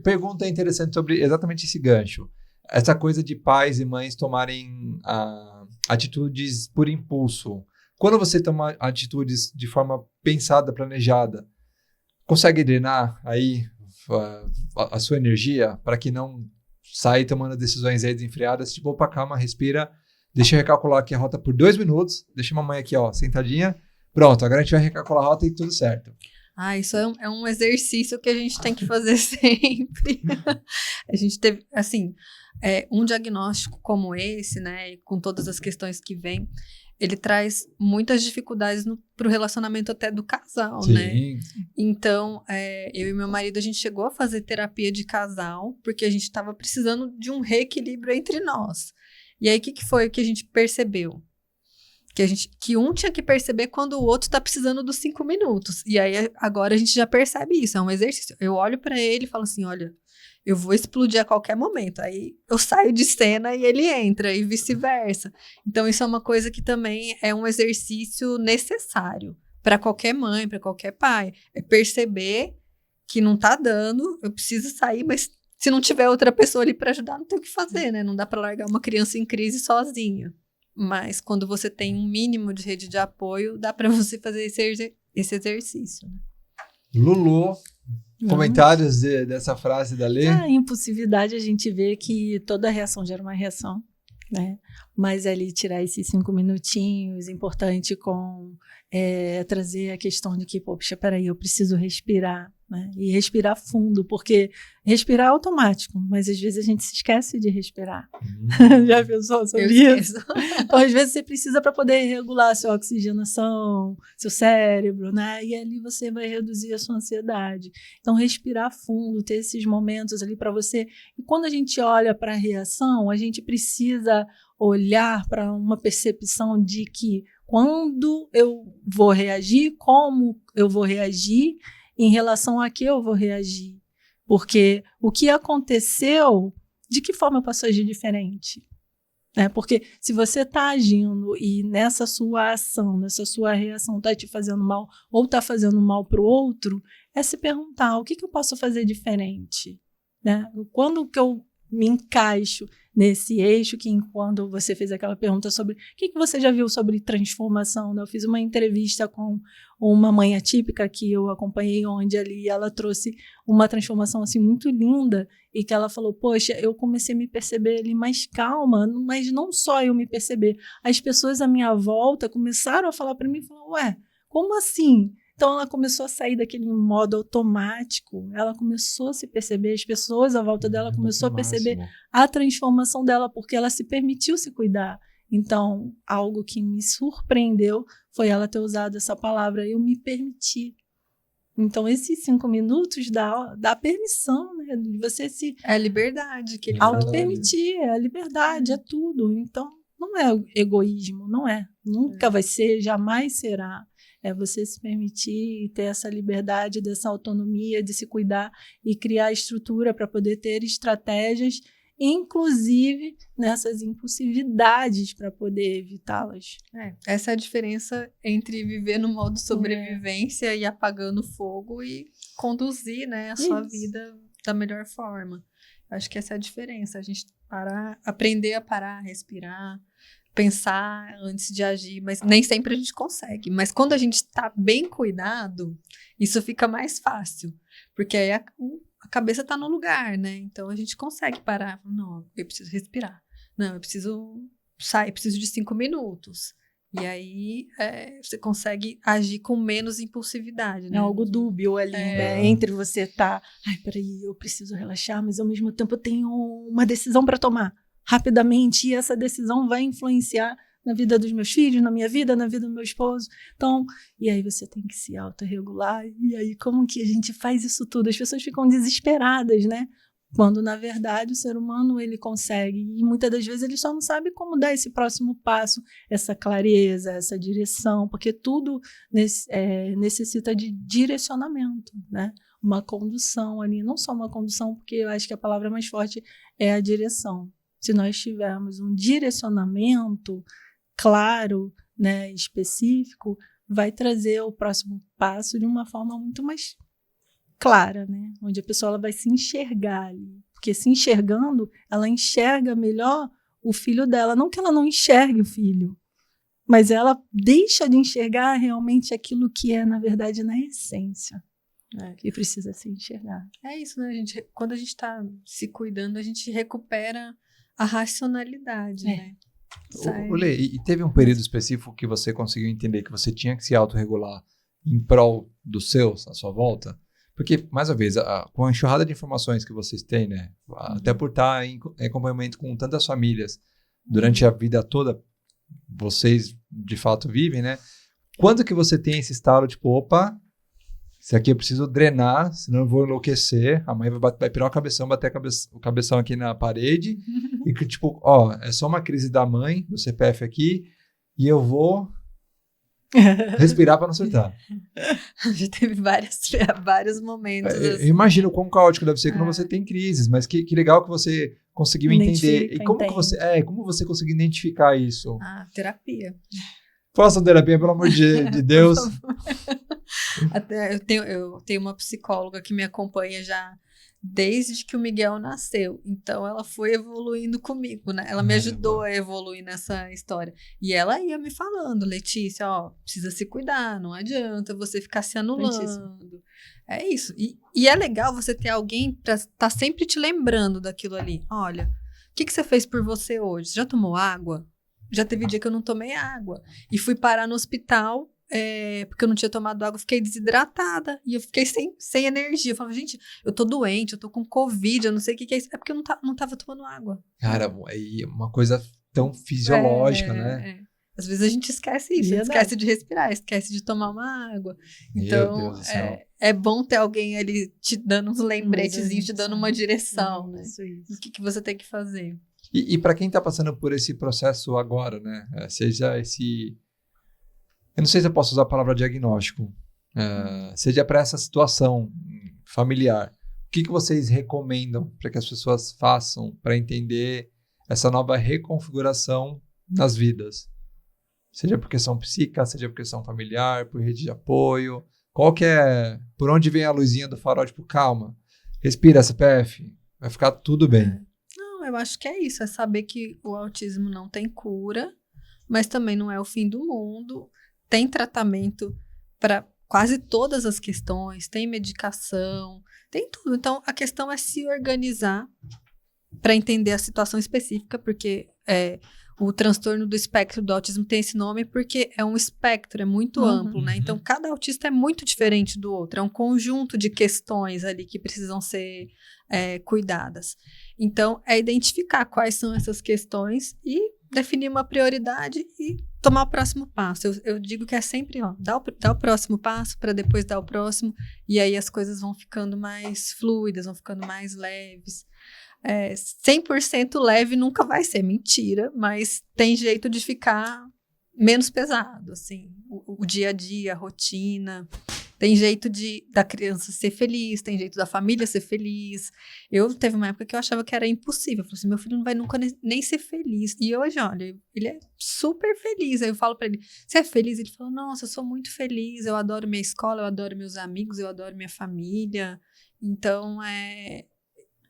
Pergunta interessante sobre exatamente esse gancho. Essa coisa de pais e mães tomarem atitudes por impulso. Quando você toma atitudes de forma pensada, planejada, consegue drenar aí a sua energia para que não saia tomando decisões aí desenfreadas? Tipo, opa, calma, respira. Deixa eu recalcular aqui a rota por 2 minutos. Deixa a mamãe aqui, ó, sentadinha. Pronto, agora a gente vai recalcular a rota e tudo certo. Isso é um exercício que a gente tem que fazer sempre. A gente teve, assim, um diagnóstico como esse, né, com todas as questões que vêm, ele traz muitas dificuldades pro relacionamento até do casal, Sim. né? Então, eu e meu marido, a gente chegou a fazer terapia de casal, porque a gente estava precisando de um reequilíbrio entre nós. E aí, o que foi que a gente percebeu? Que um tinha que perceber quando o outro tá precisando dos 5 minutos. E aí, agora a gente já percebe isso, é um exercício. Eu olho para ele e falo assim, olha, eu vou explodir a qualquer momento. Aí eu saio de cena e ele entra, e vice-versa. Então, isso é uma coisa que também é um exercício necessário para qualquer mãe, para qualquer pai. É perceber que não tá dando, eu preciso sair, mas se não tiver outra pessoa ali para ajudar, não tem o que fazer, né? Não dá para largar uma criança em crise sozinha. Mas quando você tem um mínimo de rede de apoio, dá para você fazer esse exercício. Né? Lulu, comentários dessa frase da Lê? A impulsividade, a gente vê que toda reação gera uma reação, né? Mas ali tirar esses 5 minutinhos, importante trazer a questão de que, poxa, peraí, eu preciso respirar, né? E respirar fundo, porque respirar é automático, mas às vezes a gente se esquece de respirar. Já pensou sobre isso? Então, às vezes você precisa para poder regular a sua oxigenação, seu cérebro, né? E ali você vai reduzir a sua ansiedade. Então, respirar fundo, ter esses momentos ali para você. E quando a gente olha para a reação, a gente precisa olhar para uma percepção de que quando eu vou reagir, como eu vou reagir, em relação a que eu vou reagir. Porque o que aconteceu, de que forma eu posso agir diferente? Porque se você está agindo e nessa sua ação, nessa sua reação está te fazendo mal ou está fazendo mal para o outro, é se perguntar, o que eu posso fazer diferente? Né? Quando que eu me encaixo nesse eixo, que quando você fez aquela pergunta sobre o que você já viu sobre transformação, né? Eu fiz uma entrevista com uma mãe atípica que eu acompanhei, onde ali ela trouxe uma transformação assim muito linda, e que ela falou, poxa, eu comecei a me perceber ali mais calma, mas não só eu me perceber, as pessoas à minha volta começaram a falar para mim, falaram, ué, como assim? Então, ela começou a sair daquele modo automático, ela começou a se perceber, as pessoas à volta dela começou a perceber a transformação dela, porque ela se permitiu se cuidar. Então, algo que me surpreendeu foi ela ter usado essa palavra, eu me permiti. Então, esses 5 minutos dá permissão, né? De você se... É a liberdade que ele falou. Auto-permitir, é a liberdade, é tudo. Então, não é egoísmo, não é. Nunca vai ser, jamais será. É você se permitir e ter essa liberdade, dessa autonomia, de se cuidar e criar estrutura para poder ter estratégias, inclusive nessas impulsividades, para poder evitá-las. Essa é a diferença entre viver no modo sobrevivência e apagando fogo e conduzir, né, a sua vida da melhor forma. Acho que essa é a diferença, a gente aprender a parar, respirar, pensar antes de agir, mas nem sempre a gente consegue. Mas quando a gente está bem cuidado, isso fica mais fácil, porque aí a cabeça está no lugar, né? Então a gente consegue parar. Não, eu preciso respirar. Não, eu preciso sair, preciso de 5 minutos. E aí você consegue agir com menos impulsividade, né? É algo dúbio ali, né? Entre você peraí, eu preciso relaxar, mas ao mesmo tempo eu tenho uma decisão para tomar rapidamente, e essa decisão vai influenciar na vida dos meus filhos, na minha vida, na vida do meu esposo. Então, e aí você tem que se autorregular, e aí como que a gente faz isso tudo? As pessoas ficam desesperadas, né? Quando, na verdade, o ser humano, ele consegue, e muitas das vezes ele só não sabe como dar esse próximo passo, essa clareza, essa direção, porque tudo necessita de direcionamento, né? Uma condução ali, não só uma condução, porque eu acho que a palavra mais forte é a direção. Se nós tivermos um direcionamento claro, né, específico, vai trazer o próximo passo de uma forma muito mais clara, né? Onde a pessoa ela vai se enxergar ali. Porque se enxergando, ela enxerga melhor o filho dela. Não que ela não enxergue o filho, mas ela deixa de enxergar realmente aquilo que é, na verdade, na essência. Que precisa se enxergar. É isso, né? Quando a gente está se cuidando, a gente recupera a racionalidade, né? Lê, e teve um período específico que você conseguiu entender que você tinha que se autorregular em prol dos seus, à sua volta? Porque, mais uma vez, com a enxurrada de informações que vocês têm, né? Até por estar em acompanhamento com tantas famílias durante a vida toda, vocês de fato vivem, né? Quando que você tem esse estalo, tipo, opa, isso aqui eu preciso drenar, senão eu vou enlouquecer, a mãe vai pirar o cabeção, bater o cabeção aqui na parede, e que tipo, ó, é só uma crise da mãe, do CPF aqui, e eu vou respirar para não surtar. Já teve vários momentos. Eu imagino quão caótico deve ser quando você tem crises, mas que legal que você conseguiu entender. E como você conseguiu identificar isso? Terapia. Faça terapia, pelo amor de Deus. Até eu tenho uma psicóloga que me acompanha já desde que o Miguel nasceu. Então, ela foi evoluindo comigo, né? Ela me ajudou a evoluir nessa história. E ela ia me falando, Letícia, ó, precisa se cuidar, não adianta você ficar se anulando. É isso. E é legal você ter alguém pra estar sempre te lembrando daquilo ali. Olha, o que você fez por você hoje? Você já tomou água? Já teve dia que eu não tomei água. E fui parar no hospital, porque eu não tinha tomado água, fiquei desidratada. E eu fiquei sem energia. Eu falava, gente, eu tô doente, eu tô com Covid, eu não sei o que é isso. É porque eu não tava tomando água. Cara, é uma coisa tão fisiológica, né? Às vezes a gente esquece isso, a gente esquece de respirar, esquece de tomar uma água. Então, Meu Deus do céu. É bom ter alguém ali te dando uns lembretezinhos, te dando uma direção, né? Isso. O que você tem que fazer. E para quem está passando por esse processo agora, né? Seja esse... Eu não sei se eu posso usar a palavra diagnóstico. Seja para essa situação familiar. O que vocês recomendam para que as pessoas façam para entender essa nova reconfiguração nas vidas? Seja por questão psíquica, seja por questão familiar, por rede de apoio. Por onde vem a luzinha do farol? Tipo, calma, respira, CPF, vai ficar tudo bem. Eu acho que é isso, é saber que o autismo não tem cura, mas também não é o fim do mundo. Tem tratamento para quase todas as questões, tem medicação, tem tudo. Então, a questão é se organizar para entender a situação específica, porque o transtorno do espectro do autismo tem esse nome porque é um espectro, é muito amplo, né? Então, cada autista é muito diferente do outro, é um conjunto de questões ali que precisam ser cuidadas. Então, é identificar quais são essas questões e definir uma prioridade e tomar o próximo passo. Eu digo que é sempre, dá o próximo passo para depois dar o próximo, e aí as coisas vão ficando mais fluidas, vão ficando mais leves. 100% leve nunca vai ser, mentira, mas tem jeito de ficar menos pesado, assim, o dia a dia, a rotina. Tem jeito da criança ser feliz, tem jeito da família ser feliz. Teve uma época que eu achava que era impossível. Eu falei assim, meu filho não vai nunca nem ser feliz. E hoje, olha, ele é super feliz. Aí eu falo pra ele, você é feliz? Ele falou, nossa, eu sou muito feliz. Eu adoro minha escola, eu adoro meus amigos, eu adoro minha família. Então,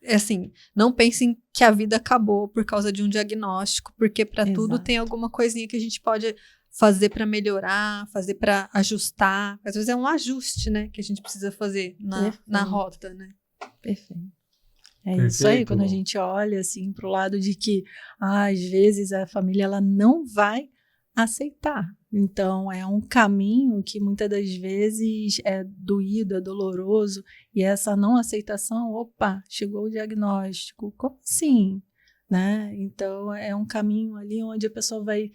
assim, não pensem que a vida acabou por causa de um diagnóstico, porque para tudo tem alguma coisinha que a gente pode fazer para melhorar, fazer para ajustar. Às vezes é um ajuste, né, que a gente precisa fazer na rota, né? Perfeito. Isso aí, quando a gente olha assim para o lado de que às vezes a família ela não vai aceitar. Então, é um caminho que muitas das vezes é doído, é doloroso, e essa não aceitação, opa, chegou o diagnóstico, como assim? Né? Então, é um caminho ali onde a pessoa vai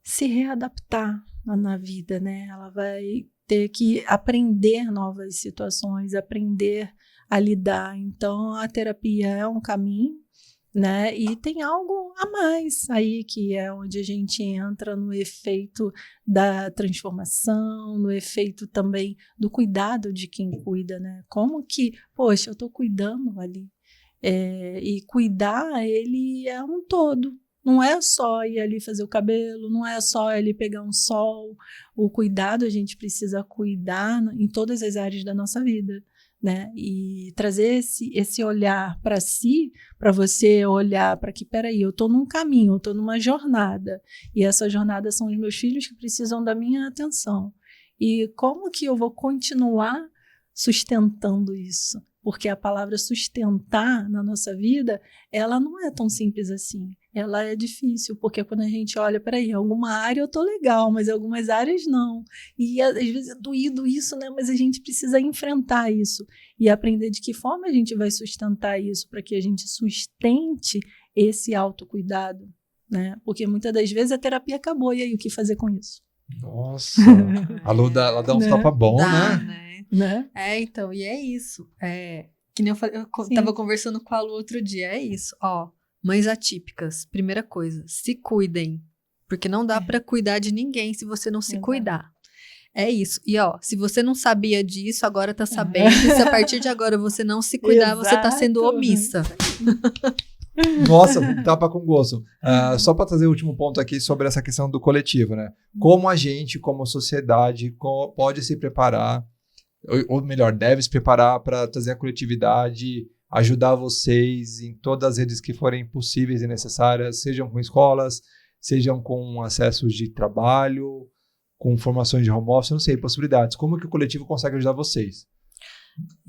se readaptar na vida, né? Ela vai ter que aprender novas situações, aprender a lidar. Então, a terapia é um caminho, né? E tem algo a mais aí, que é onde a gente entra no efeito da transformação, no efeito também do cuidado de quem cuida, né? Como que, poxa, eu estou cuidando ali. E cuidar, ele é um todo. Não é só ir ali fazer o cabelo, não é só ir ali pegar um sol. O cuidado, a gente precisa cuidar em todas as áreas da nossa vida, né? E trazer esse olhar para si, para você olhar para que, peraí, eu estou num caminho, eu estou numa jornada, e essa jornada são os meus filhos que precisam da minha atenção. E como que eu vou continuar sustentando isso? Porque a palavra sustentar na nossa vida, ela não é tão simples assim. Ela é difícil, porque quando a gente olha, peraí, em alguma área eu tô legal, mas em algumas áreas não. E às vezes é doído isso, né? Mas a gente precisa enfrentar isso e aprender de que forma a gente vai sustentar isso para que a gente sustente esse autocuidado, né? Porque muitas das vezes a terapia acabou, e aí o que fazer com isso? Nossa, a Lu ela dá uns Né? tapa bom, Dá, né? Né? Então, e é isso. Que nem eu falei, tava conversando com a Lu outro dia, é isso, ó. Mães atípicas, primeira coisa, se cuidem. Porque não dá pra cuidar de ninguém se você não se Exato. cuidar. É isso. E ó, se você não sabia disso, agora tá sabendo. E se a partir de agora você não se cuidar, você tá sendo Exato. omissa. Nossa, tapa com gosto. Só para trazer o último ponto aqui sobre essa questão do coletivo, né? Como a gente, como sociedade, pode se preparar, ou melhor, deve se preparar para trazer a coletividade, ajudar vocês em todas as redes que forem possíveis e necessárias, sejam com escolas, sejam com acessos de trabalho, com formações de home office, não sei, possibilidades. Como que o coletivo consegue ajudar vocês?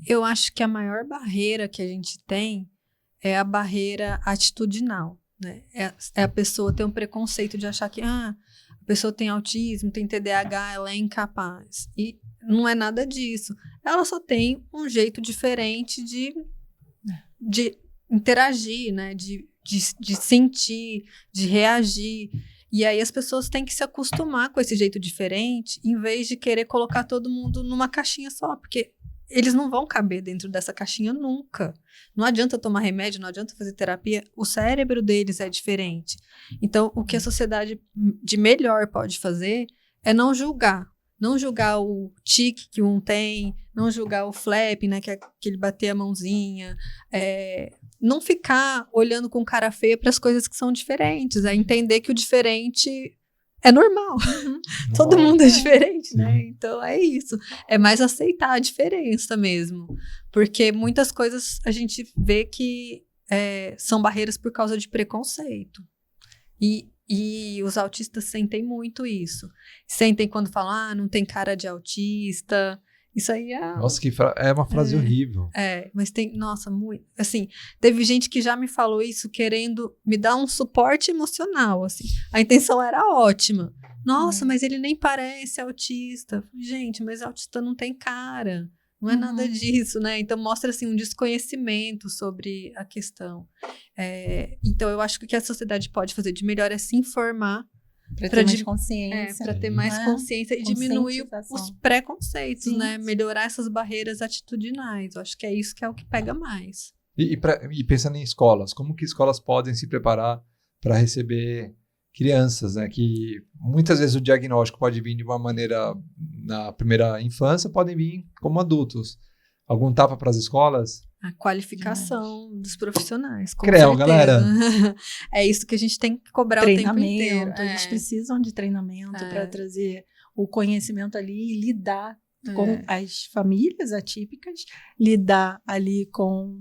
Eu acho que a maior barreira que a gente tem é a barreira atitudinal, né? É a pessoa ter um preconceito de achar que a pessoa tem autismo, tem TDAH, ela é incapaz. E não é nada disso. Ela só tem um jeito diferente de interagir, né? De sentir, de reagir. E aí as pessoas têm que se acostumar com esse jeito diferente, em vez de querer colocar todo mundo numa caixinha só, porque eles não vão caber dentro dessa caixinha nunca. Não adianta tomar remédio, não adianta fazer terapia, o cérebro deles é diferente. Então, o que a sociedade de melhor pode fazer é não julgar. Não julgar o tique que um tem, não julgar o flap, né, que é aquele bater a mãozinha, não ficar olhando com cara feia para as coisas que são diferentes, é entender que o diferente é normal. Todo mundo é diferente, né? Então é isso. É mais aceitar a diferença mesmo. Porque muitas coisas a gente vê que são barreiras por causa de preconceito. E os autistas sentem muito isso. Sentem quando falam, não tem cara de autista. Isso aí é... Nossa, é uma frase horrível. Mas tem... Nossa, muito... Assim, teve gente que já me falou isso querendo me dar um suporte emocional, assim. A intenção era ótima. Nossa, mas ele nem parece autista. Gente, mas autista não tem cara. Não é nada disso, né? Então, mostra, assim, um desconhecimento sobre a questão. Então, eu acho que o que a sociedade pode fazer de melhor é se informar. Para ter mais consciência. Para ter mais consciência e diminuir os preconceitos, né? Melhorar essas barreiras atitudinais. Eu acho que é isso que é o que pega mais. E pensando em escolas, como que escolas podem se preparar para receber crianças, né? Que muitas vezes o diagnóstico pode vir de uma maneira na primeira infância, podem vir como adultos. Algum tapa para as escolas? A qualificação dos profissionais, com Creu, certeza. galera. É isso que a gente tem que cobrar o tempo inteiro. Eles precisam de treinamento para trazer o conhecimento ali e lidar com as famílias atípicas, lidar ali com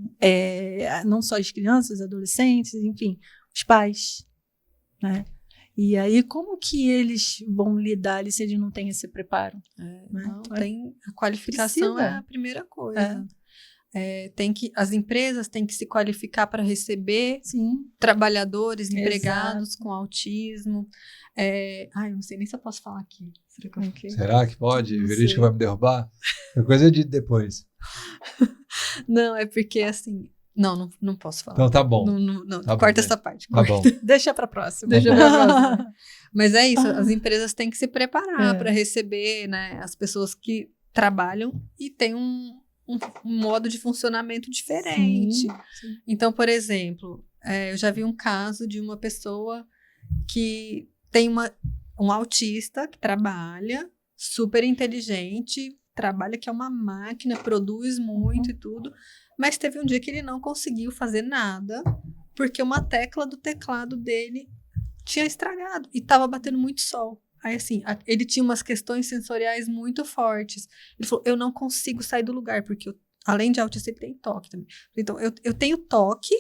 não só as crianças, adolescentes, enfim, os pais, né? E aí, como que eles vão lidar ali se eles não têm esse preparo? Não, a qualificação é a primeira coisa. As empresas têm que se qualificar para receber trabalhadores, empregados com autismo. Eu não sei nem se eu posso falar aqui. Será que pode? O jurídico vai me derrubar? É coisa de depois. Não, é porque assim... Não posso falar. Então tá bom. Não, tá corta bom, essa parte. Tá bom. Deixa para próxima. Deixa pra próxima. Mas é isso, as empresas têm que se preparar para receber, né, as pessoas que trabalham e têm um modo de funcionamento diferente. Sim. Então, por exemplo, eu já vi um caso de uma pessoa que tem um autista que trabalha, super inteligente, trabalha que é uma máquina, produz muito e tudo, mas teve um dia que ele não conseguiu fazer nada, porque uma tecla do teclado dele tinha estragado e tava batendo muito sol. Aí, assim, ele tinha umas questões sensoriais muito fortes. Ele falou, eu não consigo sair do lugar, porque além de autista, ele tem toque também. Então, eu tenho toque,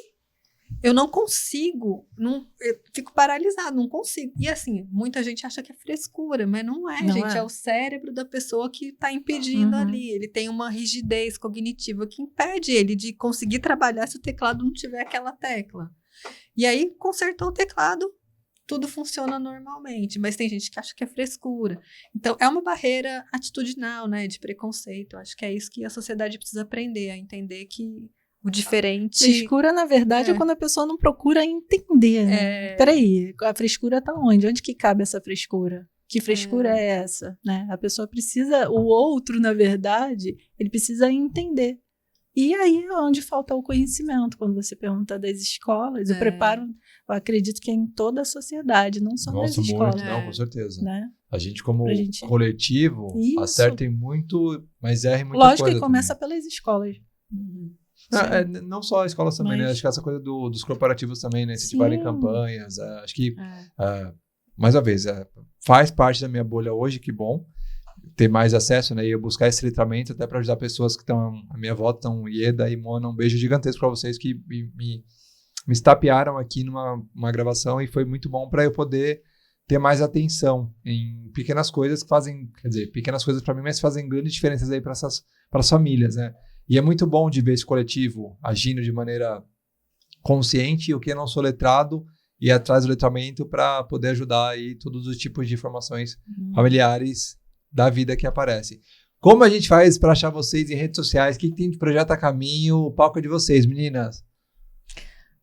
eu não consigo, eu fico paralisado, não consigo. E assim, muita gente acha que é frescura, mas não é, gente. É o cérebro da pessoa que tá impedindo ali. Ele tem uma rigidez cognitiva que impede ele de conseguir trabalhar se o teclado não tiver aquela tecla. E aí, consertou o teclado, tudo funciona normalmente, mas tem gente que acha que é frescura. Então, é uma barreira atitudinal, né, de preconceito. Acho que é isso que a sociedade precisa aprender, a entender que o diferente... Frescura, na verdade, é quando a pessoa não procura entender, né? Peraí, a frescura tá onde? Onde que cabe essa frescura? Que frescura é essa? Né? A pessoa precisa, o outro, na verdade, ele precisa entender. E aí é onde falta o conhecimento, quando você pergunta das escolas, o preparo, eu acredito que é em toda a sociedade, não só nas escolas. Muito, não, com certeza. Né? A gente, como coletivo, acerta muito, mas erra muita Lógico coisa. Que começa também. Pelas escolas. Não só as escolas também, né? Acho que essa coisa dos corporativos também, né? Incentivarem campanhas. Acho que, mais uma vez, faz parte da minha bolha hoje, que bom. Ter mais acesso, né? E eu buscar esse letramento até para ajudar pessoas que estão à minha volta, estão Ieda e Mona. Um beijo gigantesco para vocês que me estapearam aqui numa gravação e foi muito bom para eu poder ter mais atenção em pequenas coisas que fazem, quer dizer, pequenas coisas para mim, mas fazem grandes diferenças aí para as famílias, né? E é muito bom de ver esse coletivo agindo de maneira consciente, o que eu não sou letrado, ir atrás do letramento para poder ajudar aí todos os tipos de informações familiares da vida que aparece. Como a gente faz para achar vocês em redes sociais? O que tem de projeto a caminho? O palco é de vocês, meninas.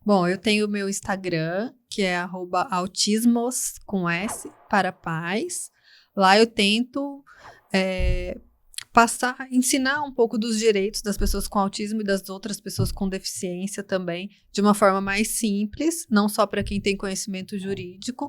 Bom, eu tenho o meu Instagram, que é @autismos com S para paz. Lá eu tento ensinar um pouco dos direitos das pessoas com autismo e das outras pessoas com deficiência também, de uma forma mais simples, não só para quem tem conhecimento jurídico.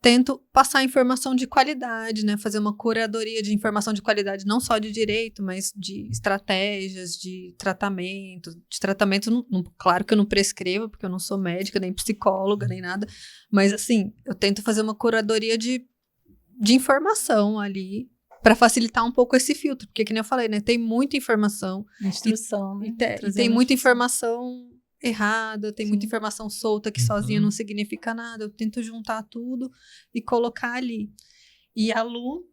Tento passar informação de qualidade, né? Fazer uma curadoria de informação de qualidade, não só de direito, mas de estratégias, de tratamento. De tratamento, claro que eu não prescrevo, porque eu não sou médica, nem psicóloga, nem nada. Mas, assim, eu tento fazer uma curadoria de informação ali, para facilitar um pouco esse filtro. Porque, que nem eu falei, né? Tem muita informação. Instrução, né? E tem muita informação errada, tem muita informação solta que sozinha não significa nada. Eu tento juntar tudo e colocar ali. E a Lu...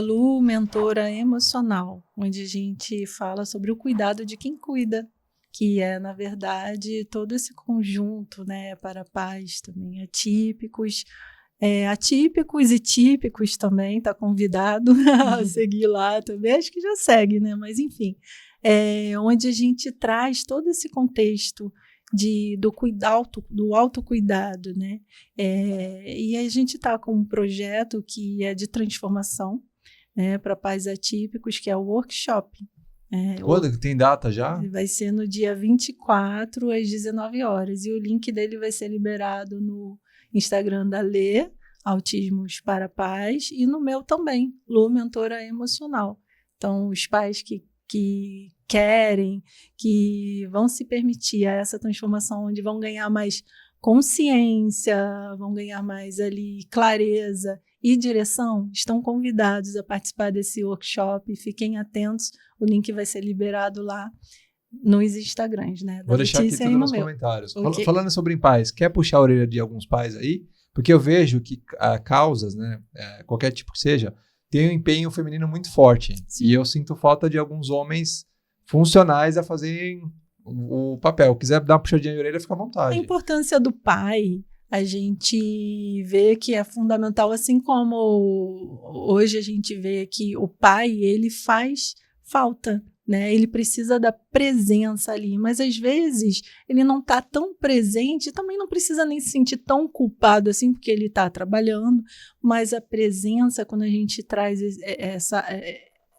@Lu Mentora Emocional, onde a gente fala sobre o cuidado de quem cuida, que é, na verdade, todo esse conjunto, né, para pais também atípicos, atípicos e típicos também, tá convidado a seguir lá também, acho que já segue, né, mas enfim, onde a gente traz todo esse contexto do autocuidado, né, e a gente está com um projeto que é de transformação, né, para pais atípicos, que é o workshop. Quando tem data já? Vai ser no dia 24 às 19 horas, e o link dele vai ser liberado no Instagram da Lê, Autismos para Pais, e no meu também, Lu Mentora Emocional. Então, os pais que querem, que vão se permitir a essa transformação, onde vão ganhar mais consciência, vão ganhar mais ali clareza e direção, estão convidados a participar desse workshop. Fiquem atentos, o link vai ser liberado lá nos Instagrams, né? Vou deixar aqui tudo nos comentários. Okay. Falando sobre pais, quer puxar a orelha de alguns pais aí? Porque eu vejo que causas, né, qualquer tipo que seja, tem um empenho feminino muito forte. Sim. E eu sinto falta de alguns homens funcionais a fazerem o papel. Quiser dar uma puxadinha de orelha, fica à vontade. A importância do pai, a gente vê que é fundamental, assim como hoje a gente vê que o pai, ele faz falta, né? Ele precisa da presença ali, mas às vezes ele não está tão presente, também não precisa nem se sentir tão culpado assim, porque ele está trabalhando, mas a presença, quando a gente traz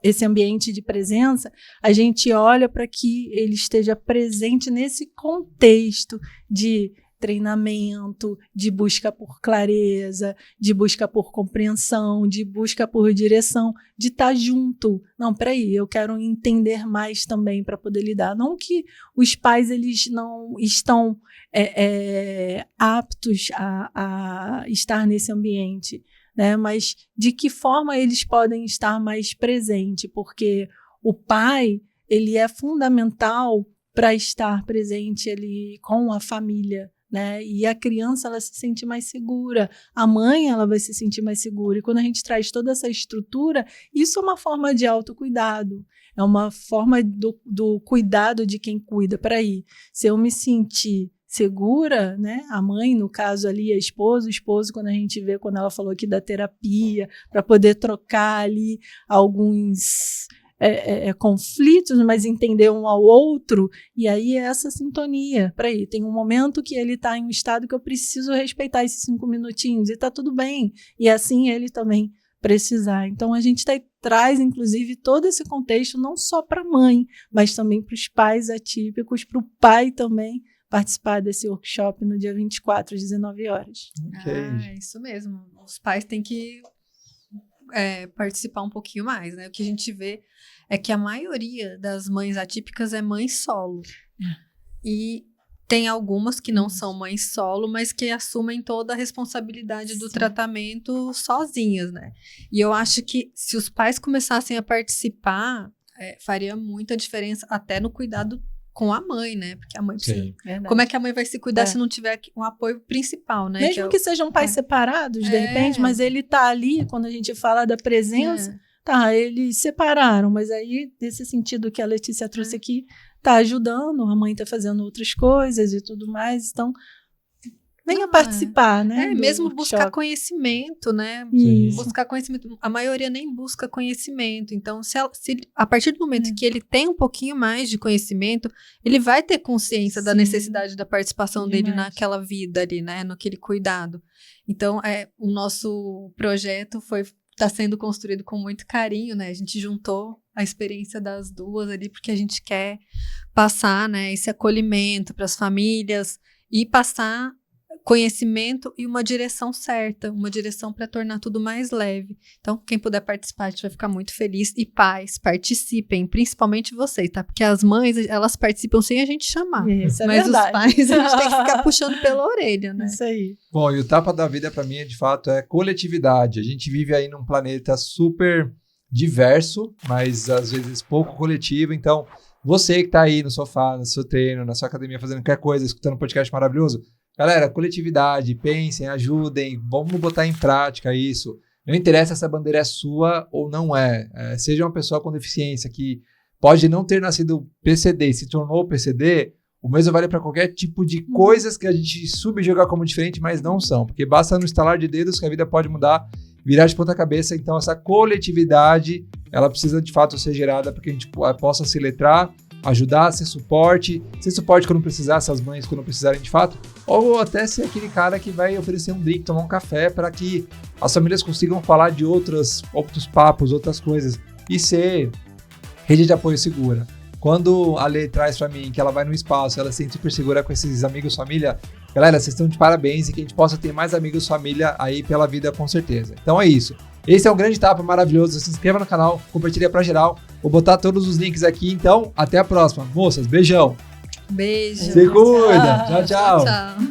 esse ambiente de presença, a gente olha para que ele esteja presente nesse contexto de treinamento, de busca por clareza, de busca por compreensão, de busca por direção, de estar junto. Não, peraí, eu quero entender mais também para poder lidar. Não que os pais eles não estão aptos a estar nesse ambiente, né? Mas de que forma eles podem estar mais presentes, porque o pai ele é fundamental para estar presente ali com a família, né? E a criança ela se sente mais segura, a mãe ela vai se sentir mais segura, e quando a gente traz toda essa estrutura, isso é uma forma de autocuidado, é uma forma do cuidado de quem cuida. Peraí, se eu me sentir segura, né? A mãe, no caso ali, a esposa, o esposo, quando a gente vê, quando ela falou aqui da terapia, para poder trocar ali alguns conflitos, mas entender um ao outro, e aí é essa sintonia. Peraí, tem um momento que ele está em um estado que eu preciso respeitar esses 5 minutinhos, e está tudo bem, e assim ele também precisar. Então a gente traz, inclusive, todo esse contexto, não só para a mãe, mas também para os pais atípicos, para o pai também participar desse workshop no dia 24, às 19 horas. Okay. É isso mesmo. Os pais têm que participar um pouquinho mais, né? O que a gente vê é que a maioria das mães atípicas é mãe solo. E tem algumas que não são mães solo, mas que assumem toda a responsabilidade do tratamento sozinhas, né? E eu acho que se os pais começassem a participar, faria muita diferença até no cuidado com a mãe, né? Porque a mãe precisa... Como é que a mãe vai se cuidar se não tiver um apoio principal, né? Mesmo que sejam pais separados, de repente, mas ele tá ali, quando a gente fala da presença, tá, eles separaram, mas aí, nesse sentido que a Letícia trouxe aqui, tá ajudando, a mãe tá fazendo outras coisas e tudo mais, então... Venha participar, né? Mesmo workshop. Buscar conhecimento, né? Isso. Buscar conhecimento. A maioria nem busca conhecimento. Então, se a partir do momento que ele tem um pouquinho mais de conhecimento, ele vai ter consciência da necessidade da participação dele naquela vida ali, né? Naquele cuidado. Então, o nosso projeto está sendo construído com muito carinho, né? A gente juntou a experiência das duas ali, porque a gente quer passar, né, esse acolhimento para as famílias e passar conhecimento e uma direção certa, uma direção para tornar tudo mais leve. Então, quem puder participar, a gente vai ficar muito feliz. E pais, participem, principalmente vocês, tá? Porque as mães, elas participam sem a gente chamar. Isso, mas verdade. os pais, a gente tem que ficar puxando pela orelha, né? Isso aí. Bom, e o tapa da vida para mim, de fato, é coletividade. A gente vive aí num planeta super diverso, mas às vezes pouco coletivo. Então, você que tá aí no sofá, no seu treino, na sua academia, fazendo qualquer coisa, escutando um podcast maravilhoso, galera, coletividade, pensem, ajudem, vamos botar em prática isso. Não interessa se a bandeira é sua ou não seja uma pessoa com deficiência que pode não ter nascido PCD e se tornou PCD, o mesmo vale para qualquer tipo de coisas que a gente subjuga como diferente, mas não são. Porque basta no estalar de dedos que a vida pode mudar, virar de ponta cabeça. Então essa coletividade, ela precisa de fato ser gerada para que a gente possa se letrar, ajudar, ser suporte quando precisar, essas mães quando precisarem de fato, ou até ser aquele cara que vai oferecer um drink, tomar um café para que as famílias consigam falar de outros papos, outras coisas e ser rede de apoio segura. Quando a Lê traz para mim que ela vai no espaço, ela se sente super segura com esses amigos família, galera, vocês estão de parabéns e que a gente possa ter mais amigos família aí pela vida com certeza. Então é isso. Esse é um grande tapa maravilhoso. Se inscreva no canal, compartilha pra geral. Vou botar todos os links aqui. Então, até a próxima. Moças, beijão. Beijo. Se cuida. Tchau, tchau. Tchau.